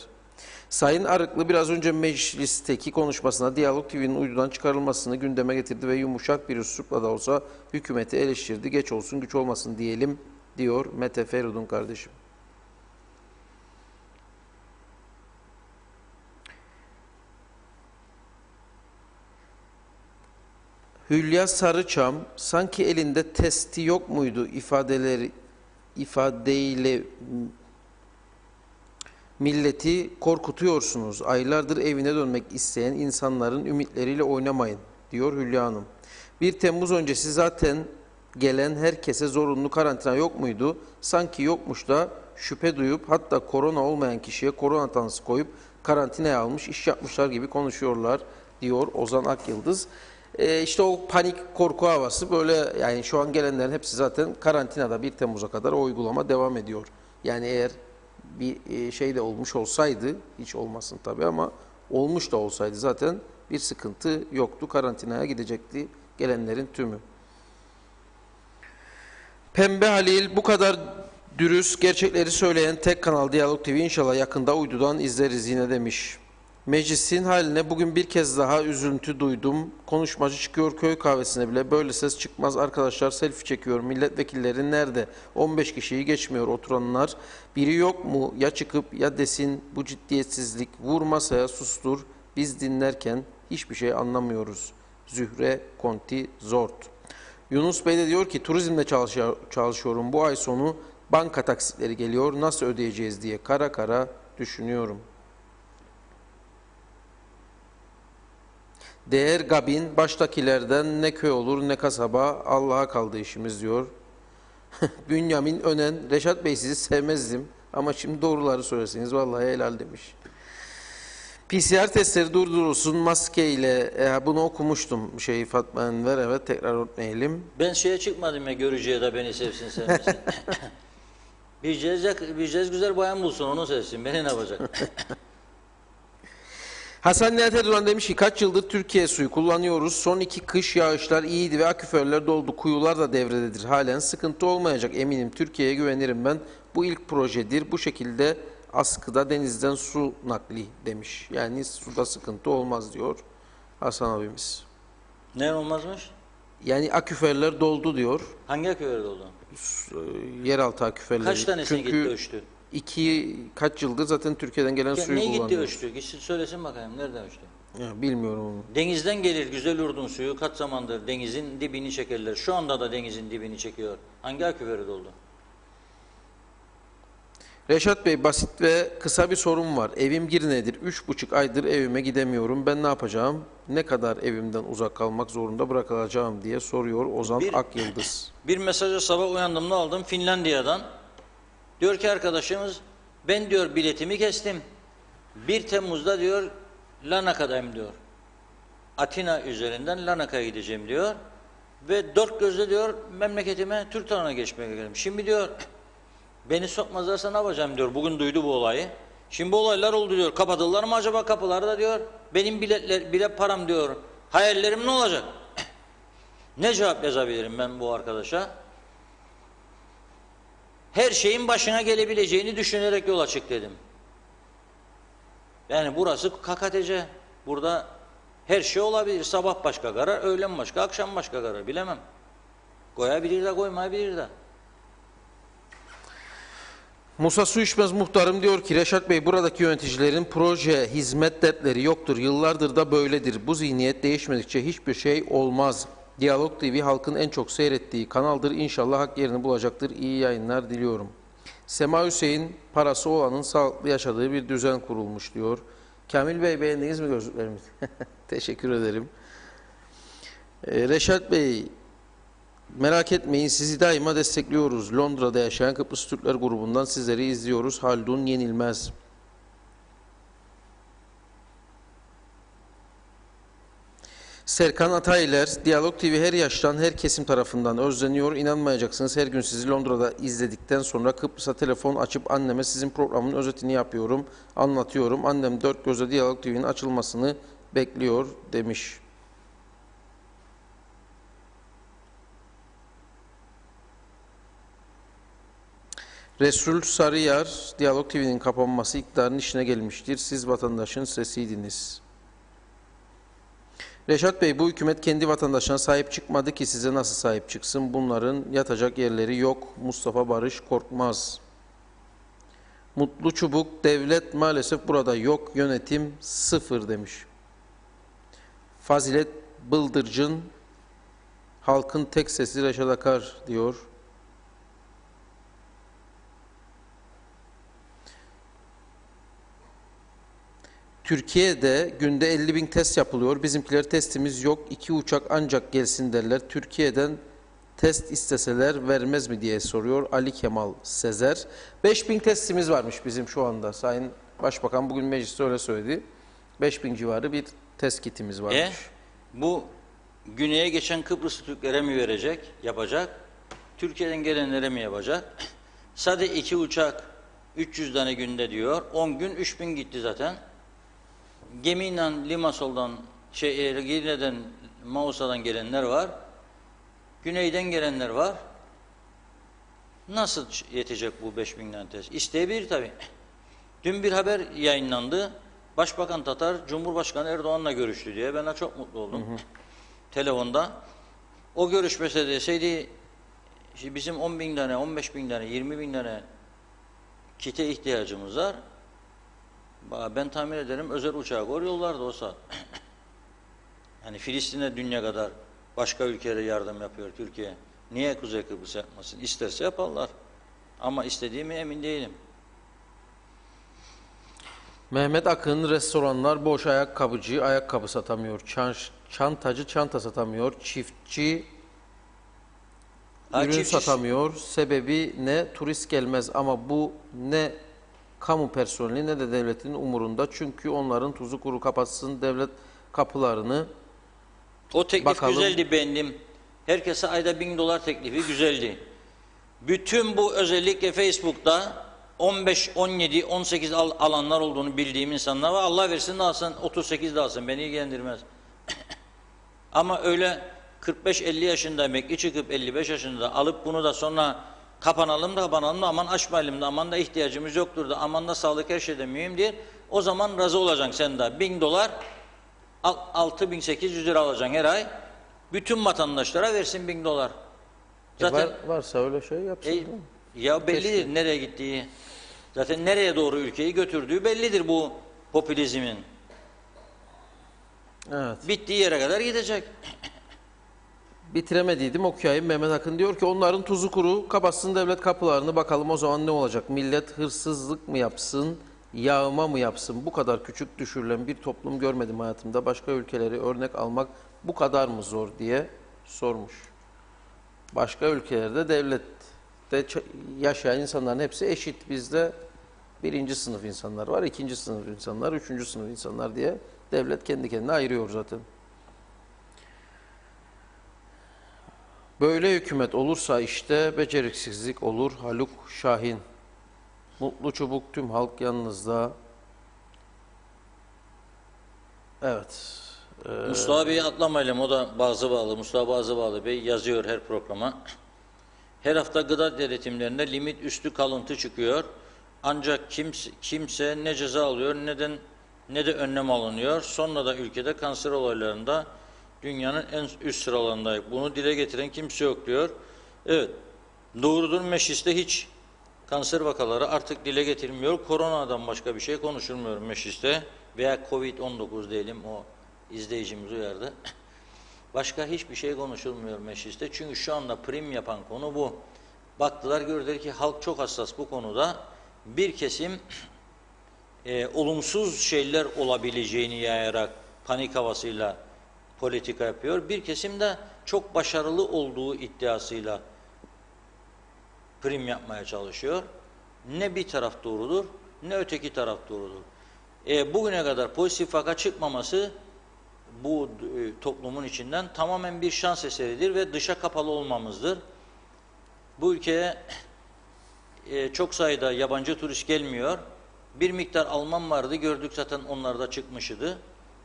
Sayın Arıklı biraz önce meclisteki konuşmasına Diyalog TV'nin uydudan çıkarılmasını gündeme getirdi ve yumuşak bir üslupla da olsa hükümeti eleştirdi. Geç olsun güç olmasın diyelim diyor Mete Feridun kardeşim. Hülya Sarıçam sanki elinde testi yok muydu ifadeyle milleti korkutuyorsunuz. Aylardır evine dönmek isteyen insanların ümitleriyle oynamayın diyor Hülya Hanım. 1 Temmuz öncesi zaten gelen herkese zorunlu karantina yok muydu? Sanki yokmuş da şüphe duyup hatta korona olmayan kişiye korona tanısı koyup karantinaya almış iş yapmışlar gibi konuşuyorlar diyor Ozan Akyıldız. İşte o panik korku havası böyle, yani şu an gelenlerin hepsi zaten karantinada 1 Temmuz'a kadar o uygulama devam ediyor. Yani eğer bir şey de olmuş olsaydı, hiç olmasın tabii ama olmuş da olsaydı zaten bir sıkıntı yoktu. Karantinaya gidecekti gelenlerin tümü. Pembe Halil, bu kadar dürüst, gerçekleri söyleyen tek kanal Diyalog TV, inşallah yakında uydudan izleriz yine demiş. Meclisin haline bugün bir kez daha üzüntü duydum. Konuşmacı çıkıyor köy kahvesine bile böyle ses çıkmaz arkadaşlar, selfie çekiyor. Milletvekilleri nerede? 15 kişiyi geçmiyor oturanlar. Biri yok mu? Ya çıkıp ya desin bu ciddiyetsizlik. Vur masaya, sustur. Biz dinlerken hiçbir şey anlamıyoruz. Zühre Konti Zort. Yunus Bey de diyor ki turizmde çalışıyorum. Bu ay sonu banka taksitleri geliyor. Nasıl ödeyeceğiz diye kara kara düşünüyorum. Değer Gabin, baştakilerden ne köy olur ne kasaba, Allah'a kaldı işimiz diyor. Bünyamin Önen, Reşat Bey sizi sevmezdim ama şimdi doğruları söylesiniz vallahi helal demiş. PCR testleri durdurulsun maskeyle, bunu okumuştum Fatma Enver, evet tekrar etmeyelim. Ben şeye çıkmadım ya, görücüye de beni sevsin sevmesin. bir cez güzel bayan bulsun, onu sevsin, beni ne yapacak? Hasan Nihat Erdoğan demiş ki kaç yıldır Türkiye suyu kullanıyoruz. Son 2 kış yağışlar iyiydi ve aküferler doldu. Kuyular da devrededir. Halen sıkıntı olmayacak eminim. Türkiye'ye güvenirim ben. Bu ilk projedir. Bu şekilde askıda denizden su nakli demiş. Yani suda sıkıntı olmaz diyor Hasan abimiz. Ne olmazmış? Yani aküferler doldu diyor. Hangi aküveri oldu? Yeraltı aküferleri. Kaç tanesine Çünkü gitti ölçtü? kaç yıldır zaten Türkiye'den gelen suyu Ne gitti kullanıyoruz. ölçtü? Gitsin söylesin bakayım, nereden ölçtü? Ya, bilmiyorum onu. Denizden gelir güzel urdun suyu, kaç zamandır denizin dibini çekerler. Şu anda da denizin dibini çekiyor. Hangi aküferi doldu? Reşat Bey basit ve kısa bir sorum var. Evim Girne'dir. 3,5 aydır evime gidemiyorum. Ben ne yapacağım? Ne kadar evimden uzak kalmak zorunda bırakılacağım diye soruyor Ozan Akyıldız. Bir mesajı sabah uyandığımda aldım Finlandiya'dan. Diyor ki arkadaşımız, ben diyor biletimi kestim. 1 Temmuz'da diyor Larnaka'dayım diyor. Atina üzerinden Larnaka'ya gideceğim diyor. Ve 4 gözle diyor memleketime, Türk tarafına geçmeye geldim. Şimdi diyor beni sokmazlarsa ne yapacağım diyor. Bugün duydu bu olayı. Şimdi bu olaylar oldu diyor. Kapatırlar mı acaba kapıları da diyor. Benim bilet param diyor. Hayallerim ne olacak? Ne cevap yazabilirim ben bu arkadaşa? Her şeyin başına gelebileceğini düşünerek yola çık dedim. Yani burası KKTC. Burada her şey olabilir. Sabah başka karar, öğlen başka, akşam başka karar. Bilemem. Koyabilir de koymayabilir de. Musa Suişmez muhtarım diyor ki Reşat Bey buradaki yöneticilerin proje, hizmet dertleri yoktur. Yıllardır da böyledir. Bu zihniyet değişmedikçe hiçbir şey olmaz. Diyalog TV halkın en çok seyrettiği kanaldır. İnşallah hak yerini bulacaktır. İyi yayınlar diliyorum. Sema Hüseyin parası olanın sağlıklı yaşadığı bir düzen kurulmuş diyor. Kamil Bey beğendiniz mi gözlüklerimizi? Teşekkür ederim. Reşat Bey merak etmeyin sizi daima destekliyoruz. Londra'da yaşayan Kıbrıs Türkler grubundan sizleri izliyoruz. Haldun Yenilmez. Serkan Atayler, Diyalog TV her yaştan, her kesim tarafından özleniyor. İnanmayacaksınız her gün sizi Londra'da izledikten sonra Kıbrıs'a telefon açıp anneme sizin programın özetini yapıyorum, anlatıyorum. Annem 4 gözle Diyalog TV'nin açılmasını bekliyor demiş. Resul Sarıyar, Diyalog TV'nin kapanması iktidarın işine gelmiştir. Siz vatandaşın sesiydiniz. Reşat Bey, bu hükümet kendi vatandaşına sahip çıkmadı ki size nasıl sahip çıksın? Bunların yatacak yerleri yok. Mustafa Barış Korkmaz. Mutlu Çubuk, devlet maalesef burada yok. Yönetim sıfır demiş. Fazilet Bıldırcın, halkın tek sesi Reşat Akar diyor. Türkiye'de günde 50.000 test yapılıyor. Bizimkiler testimiz yok. 2 uçak ancak gelsin derler. Türkiye'den test isteseler vermez mi diye soruyor Ali Kemal Sezer. 5.000 testimiz varmış bizim şu anda. Sayın Başbakan bugün mecliste öyle söyledi. 5.000 civarı bir test kitimiz varmış. Bu güneye geçen Kıbrıs Türklere mi verecek, yapacak? Türkiye'den gelenlere mi yapacak? Sadece 2 uçak 300 tane günde diyor. 10 gün 3.000 gitti zaten. Gemiyle Limassol'dan, Girne'den, Mausa'dan gelenler var. Güneyden gelenler var. Nasıl yetecek bu 5.000 tane test? İsteyebilir tabii. Dün bir haber yayınlandı. Başbakan Tatar, Cumhurbaşkanı Erdoğan'la görüştü diye. Ben de çok mutlu oldum. Telefonda. O görüşmese deseydi, işte bizim 10.000 tane, 15.000 tane, 20.000 tane kite ihtiyacımız var. Ben tahmin ederim özel uçağı yollardı o saat. Yani Filistin'e dünya kadar başka ülkelere yardım yapıyor Türkiye. Niye Kuzey Kıbrıs yapmasın? İsterse yaparlar. Ama istediğimi emin değilim. Mehmet Akın, restoranlar boş, ayakkabıcı ayakkabı satamıyor, çantacı çanta satamıyor, çiftçi ürün satamıyor. Sebebi ne? Turist gelmez, ama bu ne kamu personeli ne de devletin umurunda. Çünkü onların tuzu kuru, kapatsın devlet kapılarını. O teklif Bakalım. güzeldi, beğendim. Herkese ayda $1000 teklifi güzeldi. Bütün bu özellikle Facebook'ta 15, 17, 18 alanlar olduğunu bildiğim insanlar var. Allah versin de alsın, 38 de alsın, beni ilgilendirmez. Ama öyle 45-50 yaşında emekli çıkıp 55 yaşında alıp bunu da sonra kapanalım da aman açmayalım da aman da ihtiyacımız yoktur da aman da sağlık her şeyde mühimdir. O zaman razı olacaksın sen de. $1000 6.800 lira alacaksın her ay. Bütün vatandaşlara versin $1000. Zaten Varsa öyle şey yapsın. değil mi? ya bellidir nereye gittiği. Zaten nereye doğru ülkeyi götürdüğü bellidir bu popülizmin. Evet. Bittiği yere kadar gidecek. Bitiremediydim, okuyayım. Mehmet Akın diyor ki onların tuzu kuru, kapatsın devlet kapılarını, bakalım o zaman ne olacak? Millet hırsızlık mı yapsın, yağma mı yapsın? Bu kadar küçük düşürülen bir toplum görmedim hayatımda. Başka ülkeleri örnek almak bu kadar mı zor diye sormuş. Başka ülkelerde devlette yaşayan insanların hepsi eşit. Bizde birinci sınıf insanlar var, ikinci sınıf insanlar, üçüncü sınıf insanlar diye devlet kendi kendine ayırıyor zaten. Böyle hükümet olursa işte beceriksizlik olur. Haluk Şahin. Mutlu Çubuk, tüm halk yanınızda. Evet. Mustafa Bey'i atlamayalım, o da Bazıbağlı. Mustafa Bazıbağlı Bey yazıyor her programa. Her hafta gıda denetimlerinde limit üstü kalıntı çıkıyor. Ancak kimse ne ceza alıyor ne de önlem alınıyor. Sonra da ülkede kanser olaylarında dünyanın en üst sıralarındayız. Bunu dile getiren kimse yok diyor. Evet, doğrudur, mecliste hiç kanser vakaları artık dile getirilmiyor. Koronadan başka bir şey konuşulmuyor mecliste. Veya Covid-19 diyelim, o izleyicimiz uyardı. Başka hiçbir şey konuşulmuyor mecliste. Çünkü şu anda prim yapan konu bu. Baktılar, gördüler ki halk çok hassas bu konuda. Bir kesim olumsuz şeyler olabileceğini yayarak panik havasıyla politika yapıyor. Bir kesim de çok başarılı olduğu iddiasıyla prim yapmaya çalışıyor. Ne bir taraf doğrudur, ne öteki taraf doğrudur. Bugüne kadar pozitif vaka çıkmaması bu toplumun içinden tamamen bir şans eseridir ve dışa kapalı olmamızdır. Bu ülkeye çok sayıda yabancı turist gelmiyor. Bir miktar Alman vardı, gördük zaten, onlar da çıkmıştı.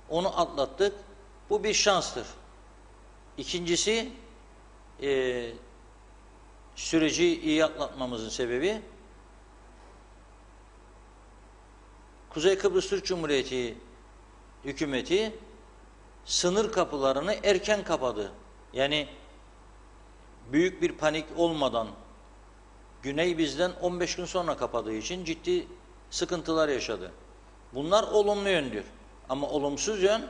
Onu atlattık. Bu bir şanstır. İkincisi, süreci iyi atlatmamızın sebebi Kuzey Kıbrıs Türk Cumhuriyeti hükümeti sınır kapılarını erken kapadı. Yani büyük bir panik olmadan, Güney bizden 15 gün sonra kapadığı için ciddi sıkıntılar yaşadı. Bunlar olumlu yöndür. Ama olumsuz yön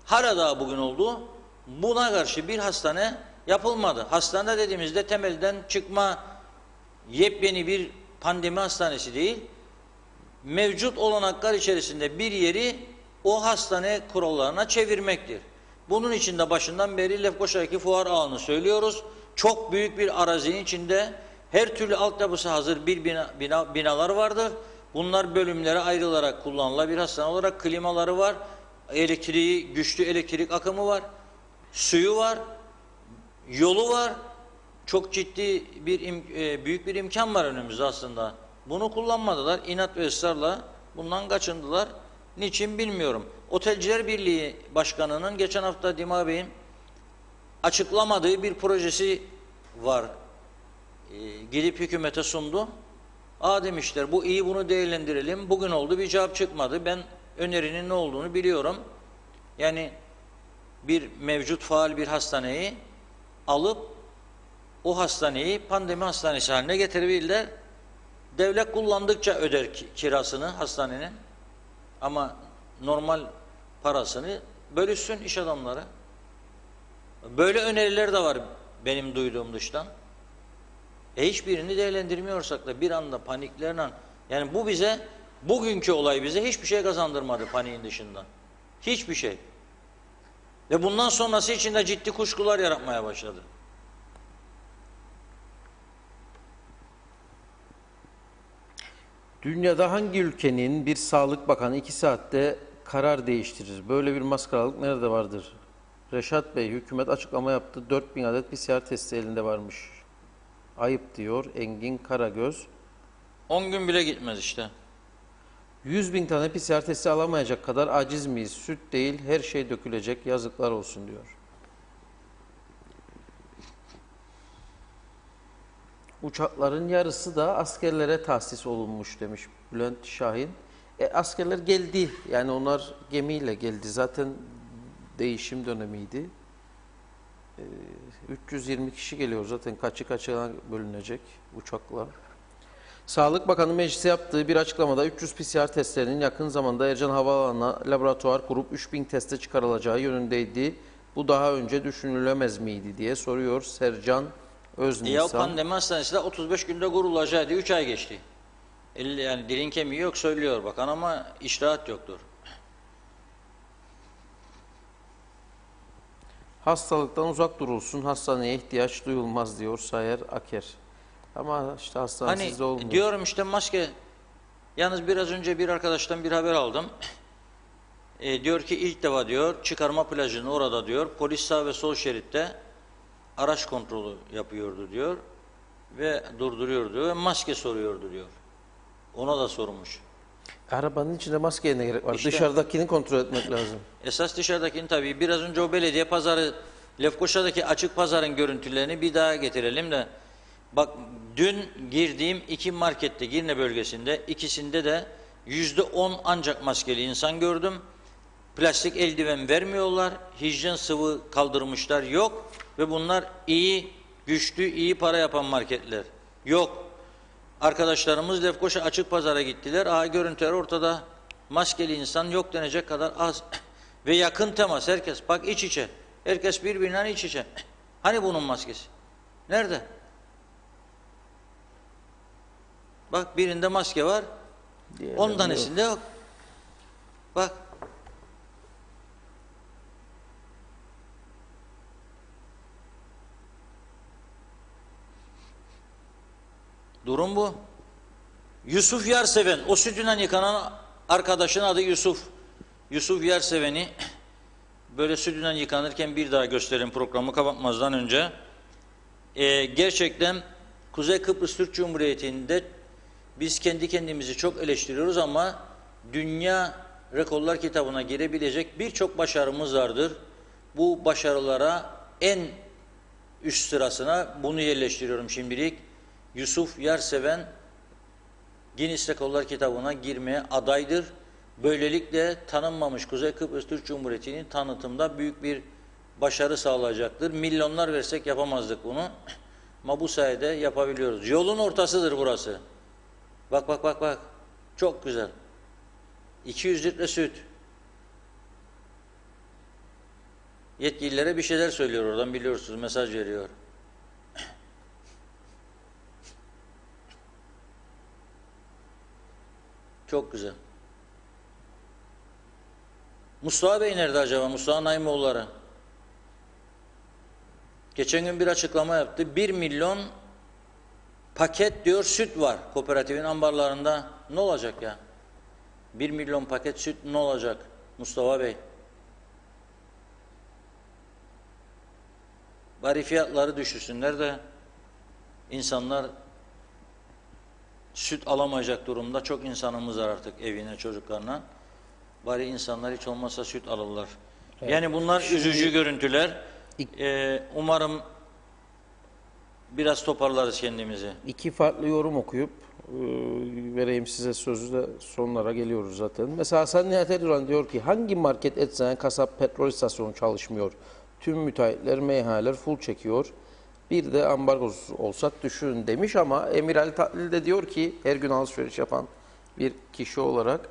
hala daha bugün oldu. Buna karşı bir hastane yapılmadı. Hastane dediğimizde temelden çıkma yepyeni bir pandemi hastanesi değil, mevcut olanaklar içerisinde bir yeri o hastane kurallarına çevirmektir. Bunun için de başından beri Lefkoşa'daki fuar ağını söylüyoruz. Çok büyük bir arazinin içinde her türlü altyapısı hazır binalar vardır. Bunlar bölümlere ayrılarak kullanılabilir hastane olarak. Klimaları var, elektriği, güçlü elektrik akımı var, suyu var, yolu var. Çok ciddi büyük bir imkan var önümüzde aslında. Bunu kullanmadılar. İnat ve ısrarla bundan kaçındılar. Niçin bilmiyorum. Otelciler Birliği Başkanı'nın geçen hafta Dima Bey'in açıklamadığı bir projesi var. Gidip hükümete sundu. Demişler bu iyi, bunu değerlendirelim. Bugün oldu, bir cevap çıkmadı. Ben önerinin ne olduğunu biliyorum. Yani bir mevcut faal bir hastaneyi alıp o hastaneyi pandemi hastanesi haline getirebilirler. Devlet kullandıkça öder kirasını hastanenin, ama normal parasını bölüşsün iş adamları. Böyle öneriler de var benim duyduğum dıştan. Hiçbirini değerlendirmiyorsak da bir anda paniklerle, yani bu bize, bugünkü olay bize hiçbir şey kazandırmadı paniğin dışında. Hiçbir şey. Ve bundan sonrası için de ciddi kuşkular yaratmaya başladı. Dünyada hangi ülkenin bir sağlık bakanı 2 saatte karar değiştirir? Böyle bir maskaralık nerede vardır? Reşat Bey, hükümet açıklama yaptı. 4000 adet PCR testi elinde varmış. Ayıp diyor Engin Karagöz. 10 gün bile gitmez işte. 100.000 tane PCR testi alamayacak kadar aciz miyiz? Süt değil her şey dökülecek, yazıklar olsun diyor. Uçakların yarısı da askerlere tahsis olunmuş demiş Bülent Şahin. Askerler geldi, yani onlar gemiyle geldi. Zaten değişim dönemiydi. 320 kişi geliyor zaten, kaçı kaçına bölünecek uçakla. Sağlık Bakanı meclise yaptığı bir açıklamada 300 PCR testlerinin yakın zamanda Ercan Havaalanı'na laboratuvar kurup 3000 teste çıkarılacağı yönündeydi. Bu daha önce düşünülemez miydi diye soruyor Sercan Öznisan. Ya pandemi hastanesi de 35 günde kurulacaktı. 3 ay geçti. Yani dilin kemiği yok söylüyor bakan ama icraat yoktur. Hastalıktan uzak durulsun, hastaneye ihtiyaç duyulmaz diyor Sayer Aker. Ama işte hastanesizde olmuyor. Diyorum işte maske. Yalnız biraz önce bir arkadaştan bir haber aldım. Diyor ki ilk defa diyor çıkarma plajının orada diyor polis sağ ve sol şeritte araç kontrolü yapıyordu diyor ve durduruyordu diyor ve maske soruyordu diyor. Ona da sormuş. Arabanın içinde maskeye ne gerek var? İşte, dışarıdakini kontrol etmek lazım. Esas dışarıdakini tabii. Biraz önce o belediye pazarı, Lefkoşa'daki açık pazarın görüntülerini bir daha getirelim de. Bak dün girdiğim 2 markette Girne bölgesinde, ikisinde de %10 ancak maskeli insan gördüm. Plastik eldiven vermiyorlar. Hijyen sıvı kaldırmışlar. Yok. Ve bunlar iyi, güçlü, iyi para yapan marketler. Yok. Arkadaşlarımız Lefkoşa açık pazara gittiler. Aha görüntüler ortada. Maskeli insan yok denecek kadar az. Ve yakın temas herkes. Bak iç içe. Herkes birbirinden iç içe. Hani bunun maskesi? Nerede? Bak birinde maske var. 10 tanesinde yok. Bak. Durum bu. Yusuf Yarseven, o sütünden yıkanan arkadaşın adı Yusuf. Yusuf Yarseven'i böyle sütünden yıkanırken bir daha gösterin programı kapatmazdan önce. Gerçekten Kuzey Kıbrıs Türk Cumhuriyeti'nde biz kendi kendimizi çok eleştiriyoruz ama Dünya Rekorlar Kitabı'na girebilecek birçok başarımız vardır. Bu başarılara en üst sırasına bunu yerleştiriyorum şimdilik. Yusuf Yarseven Guinness Rekorlar Kitabı'na girmeye adaydır. Böylelikle tanınmamış Kuzey Kıbrıs Türk Cumhuriyeti'nin tanıtımda büyük bir başarı sağlayacaktır. Milyonlar versek yapamazdık bunu. Ama bu sayede yapabiliyoruz. Yolun ortasıdır burası. Bak bak bak bak. Çok güzel. 200 litre süt. Yetkililere bir şeyler söylüyor oradan, biliyorsunuz, mesaj veriyor. Çok güzel. Mustafa Bey nerede acaba? Mustafa Naimoğulları. Geçen gün bir açıklama yaptı. 1 milyon paket diyor süt var kooperatifin ambarlarında. Ne olacak ya? 1 milyon paket süt ne olacak Mustafa Bey? Bari fiyatları düşürsünler de insanlar süt alamayacak durumda. Çok insanımız var artık evine, çocuklarına. Bari insanlar hiç olmazsa süt alırlar. Evet. Yani bunlar üzücü görüntüler. Umarım biraz toparlarız kendimizi. 2 farklı yorum okuyup vereyim size sözü de sonlara geliyoruz zaten. Mesela Hasan Nihat Erdoğan diyor ki hangi market, eczane, kasap, petrol istasyonu çalışmıyor? Tüm müteahhitler, meyhaneler full çekiyor. Bir de ambargosuz olsak düşün demiş ama Emir Ali Tatlil de diyor ki her gün alışveriş yapan bir kişi olarak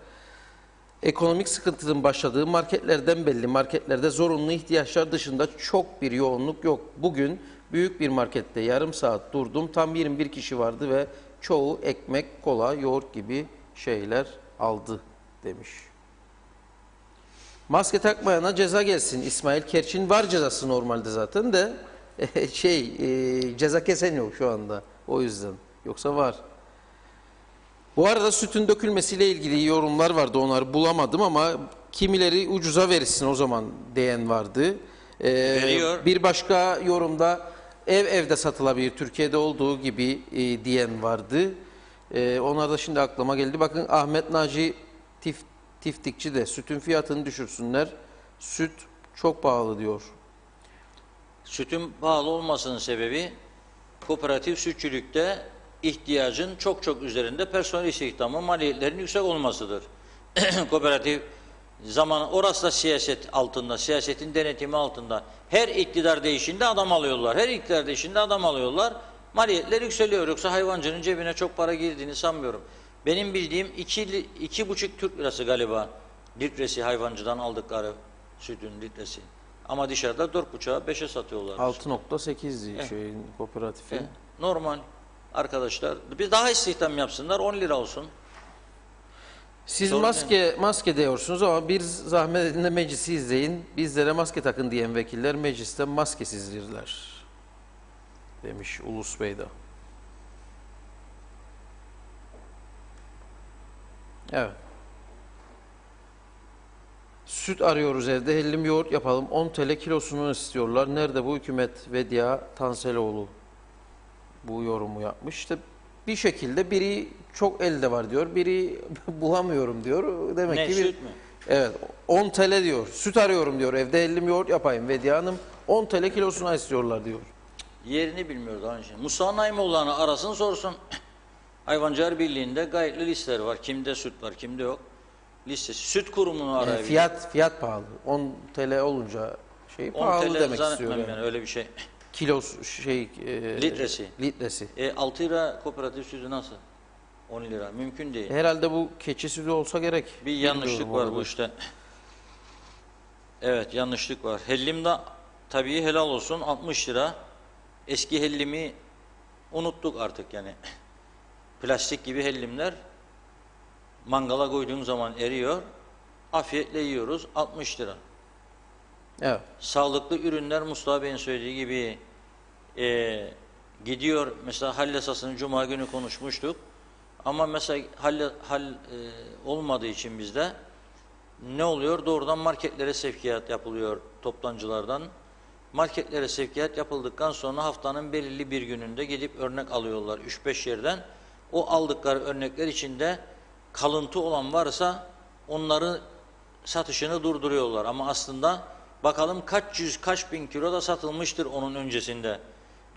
Ekonomik sıkıntının başladığı marketlerden belli. Marketlerde zorunlu ihtiyaçlar dışında çok bir yoğunluk yok. Bugün büyük bir markette yarım saat durdum. Tam 21 kişi vardı ve çoğu ekmek, kola, yoğurt gibi şeyler aldı demiş. Maske takmayana ceza gelsin. İsmail Kerçin var cezası normalde zaten de ceza kesen yok şu anda. O yüzden. Yoksa var. Bu arada sütün dökülmesiyle ilgili yorumlar vardı. Onları bulamadım ama kimileri ucuza verirsin o zaman diyen vardı. Veriyor. Bir başka yorumda evde satılabilir Türkiye'de olduğu gibi diyen vardı. Onlar da şimdi aklıma geldi. Bakın Ahmet Naci Tiftikçi de sütün fiyatını düşürsünler. Süt çok pahalı diyor. Sütün pahalı olmasının sebebi kooperatif sütçülükte ihtiyacın çok çok üzerinde personel istihdamı, maliyetlerin yüksek olmasıdır. Kooperatif zaman orası da siyaset altında, siyasetin denetimi altında. Her iktidar değişinde adam alıyorlar. Her iktidar değişinde adam alıyorlar. Maliyetler yükseliyor. Yoksa hayvancının cebine çok para girdiğini sanmıyorum. Benim bildiğim 2,5 Türk lirası galiba litresi, hayvancıdan aldıkları sütün litresi. Ama dışarıda 4,5'a 5'e satıyorlar. 6,8 şeyin kooperatifi. Normal arkadaşlar. Bir daha istihdam yapsınlar, 10 lira olsun. Siz Sorun maske diyorsunuz ama bir zahmet edin de meclisi izleyin. Bizlere maske takın diyen vekiller mecliste maskesizdirler. Demiş Ulus Bey de. Evet. Süt arıyoruz evde. Hellim yoğurt yapalım. 10 TL kilosunu istiyorlar. Nerede bu hükümet? Vedia Tanseloğlu bu yorumu yapmış. İşte bir şekilde biri çok elde var diyor. Biri bulamıyorum diyor. Demek Ne, ki süt mü? Evet. 10 TL diyor. Süt arıyorum diyor. Evde hellim yoğurt yapayım. Vedia Hanım 10 TL kilosuna istiyorlar diyor. Yerini bilmiyor daha önce. Musa Naimoğlu'nu arasın sorsun. Hayvancılar Birliği'nde gayetli listeler var. Kimde süt var, kimde yok. Listesi. Süt kurumunu arayabilir. Fiyat pahalı. 10 TL olunca 10 pahalı TL demek zannetmem istiyor. yani öyle bir şey. Kilosu Litresi. Litresi. 6 lira kooperatif sütü nasıl? 10 lira. Mümkün değil. Herhalde bu keçi sütü olsa gerek. Bir yanlışlık Bilmiyorum var orada. bu işte. Evet, yanlışlık var. Hellim'de tabii helal olsun 60 lira. Eski hellimi unuttuk artık yani. Plastik gibi hellimler mangala koyduğun zaman eriyor. Afiyetle yiyoruz. 60 lira. Evet. Sağlıklı ürünler Mustafa Bey'in söylediği gibi gidiyor. Mesela hallesasını Cuma günü konuşmuştuk. Ama mesela olmadığı için bizde ne oluyor? Doğrudan marketlere sevkiyat yapılıyor toptancılardan. Marketlere sevkiyat yapıldıktan sonra haftanın belirli bir gününde gidip örnek alıyorlar 3-5 yerden. O aldıkları örnekler içinde kalıntı olan varsa onları satışını durduruyorlar. Ama aslında bakalım kaç bin kilo da satılmıştır onun öncesinde.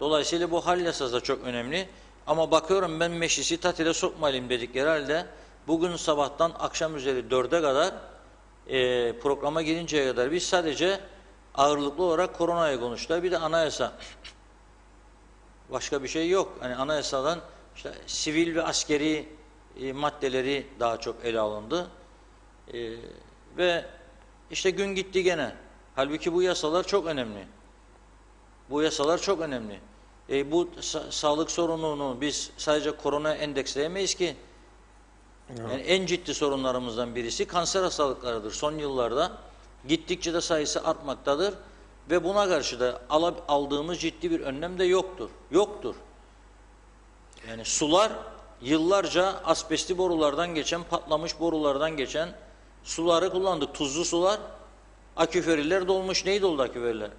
Dolayısıyla bu hal yasası da çok önemli. Ama bakıyorum ben meclisi tatile sokmayalım dedik herhalde. Bugün sabahtan akşam üzeri 4'e kadar programa girinceye kadar biz sadece ağırlıklı olarak koronayı konuştular. Bir de anayasa. Başka bir şey yok. Hani anayasadan işte sivil ve askeri maddeleri daha çok ele alındı. Ve işte gün gitti gene. Halbuki bu yasalar çok önemli. Bu yasalar çok önemli. Bu sağlık sorununu biz sadece korona endeksleyemeyiz ki. Yani en ciddi sorunlarımızdan birisi kanser hastalıklarıdır. Son yıllarda gittikçe de sayısı artmaktadır. Ve buna karşı da aldığımız ciddi bir önlem de yoktur. Yoktur. Yani sular yıllarca asbestli borulardan geçen, patlamış borulardan geçen suları kullandık. Tuzlu sular, aküferiler dolmuş. Neyi doldu aküferiler?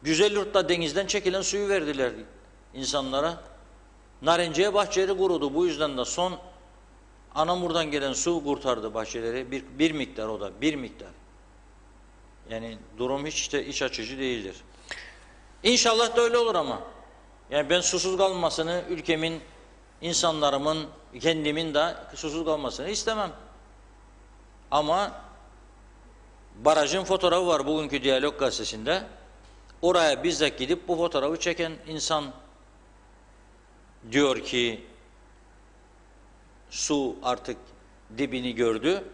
Güzelyurt'ta denizden çekilen suyu verdiler insanlara. Narenciye bahçeleri kurudu. Bu yüzden de son Anamur'dan gelen su kurtardı bahçeleri. Bir miktar o da. Bir miktar. Yani durum hiç de iç açıcı değildir. İnşallah da öyle olur ama. Yani ben susuz kalmasını, ülkemin, insanlarımın, kendimin de susuz kalmasını istemem. Ama barajın fotoğrafı var bugünkü Diyalog Gazetesi'nde. Oraya bizzat gidip bu fotoğrafı çeken insan diyor ki su artık dibini gördü.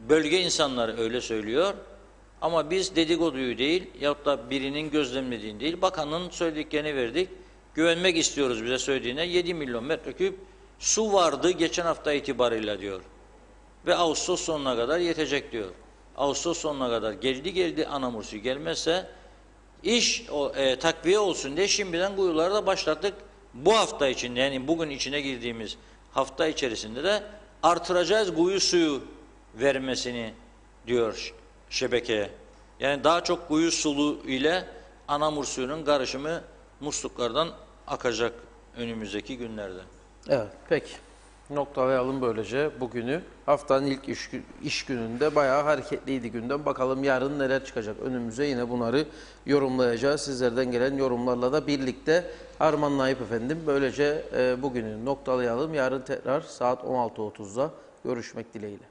Bölge insanları öyle söylüyor. Ama biz dedikoduyu değil yahut da birinin gözlemlediğini değil, bakanın söylediklerini verdik. Güvenmek istiyoruz bize söylediğine. 7 milyon metreküp su vardı geçen hafta itibarıyla diyor. Ve Ağustos sonuna kadar yetecek diyor. Ağustos sonuna kadar geldi anamur suyu gelmezse iş takviye olsun diye şimdiden kuyuları da başlattık. Bu hafta içinde, yani bugün içine girdiğimiz hafta içerisinde de artıracağız kuyu suyu vermesini diyor şebekeye. Yani daha çok kuyu sulu ile anamur suyunun karışımı musluklardan akacak önümüzdeki günlerde. Evet, peki. Noktalayalım böylece bugünü. Haftanın ilk iş gününde bayağı hareketliydi gündem. Bakalım yarın neler çıkacak önümüze, yine bunları yorumlayacağız. Sizlerden gelen yorumlarla da birlikte harmanlayıp efendim. Böylece bugünü noktalayalım. Yarın tekrar saat 16.30'da görüşmek dileğiyle.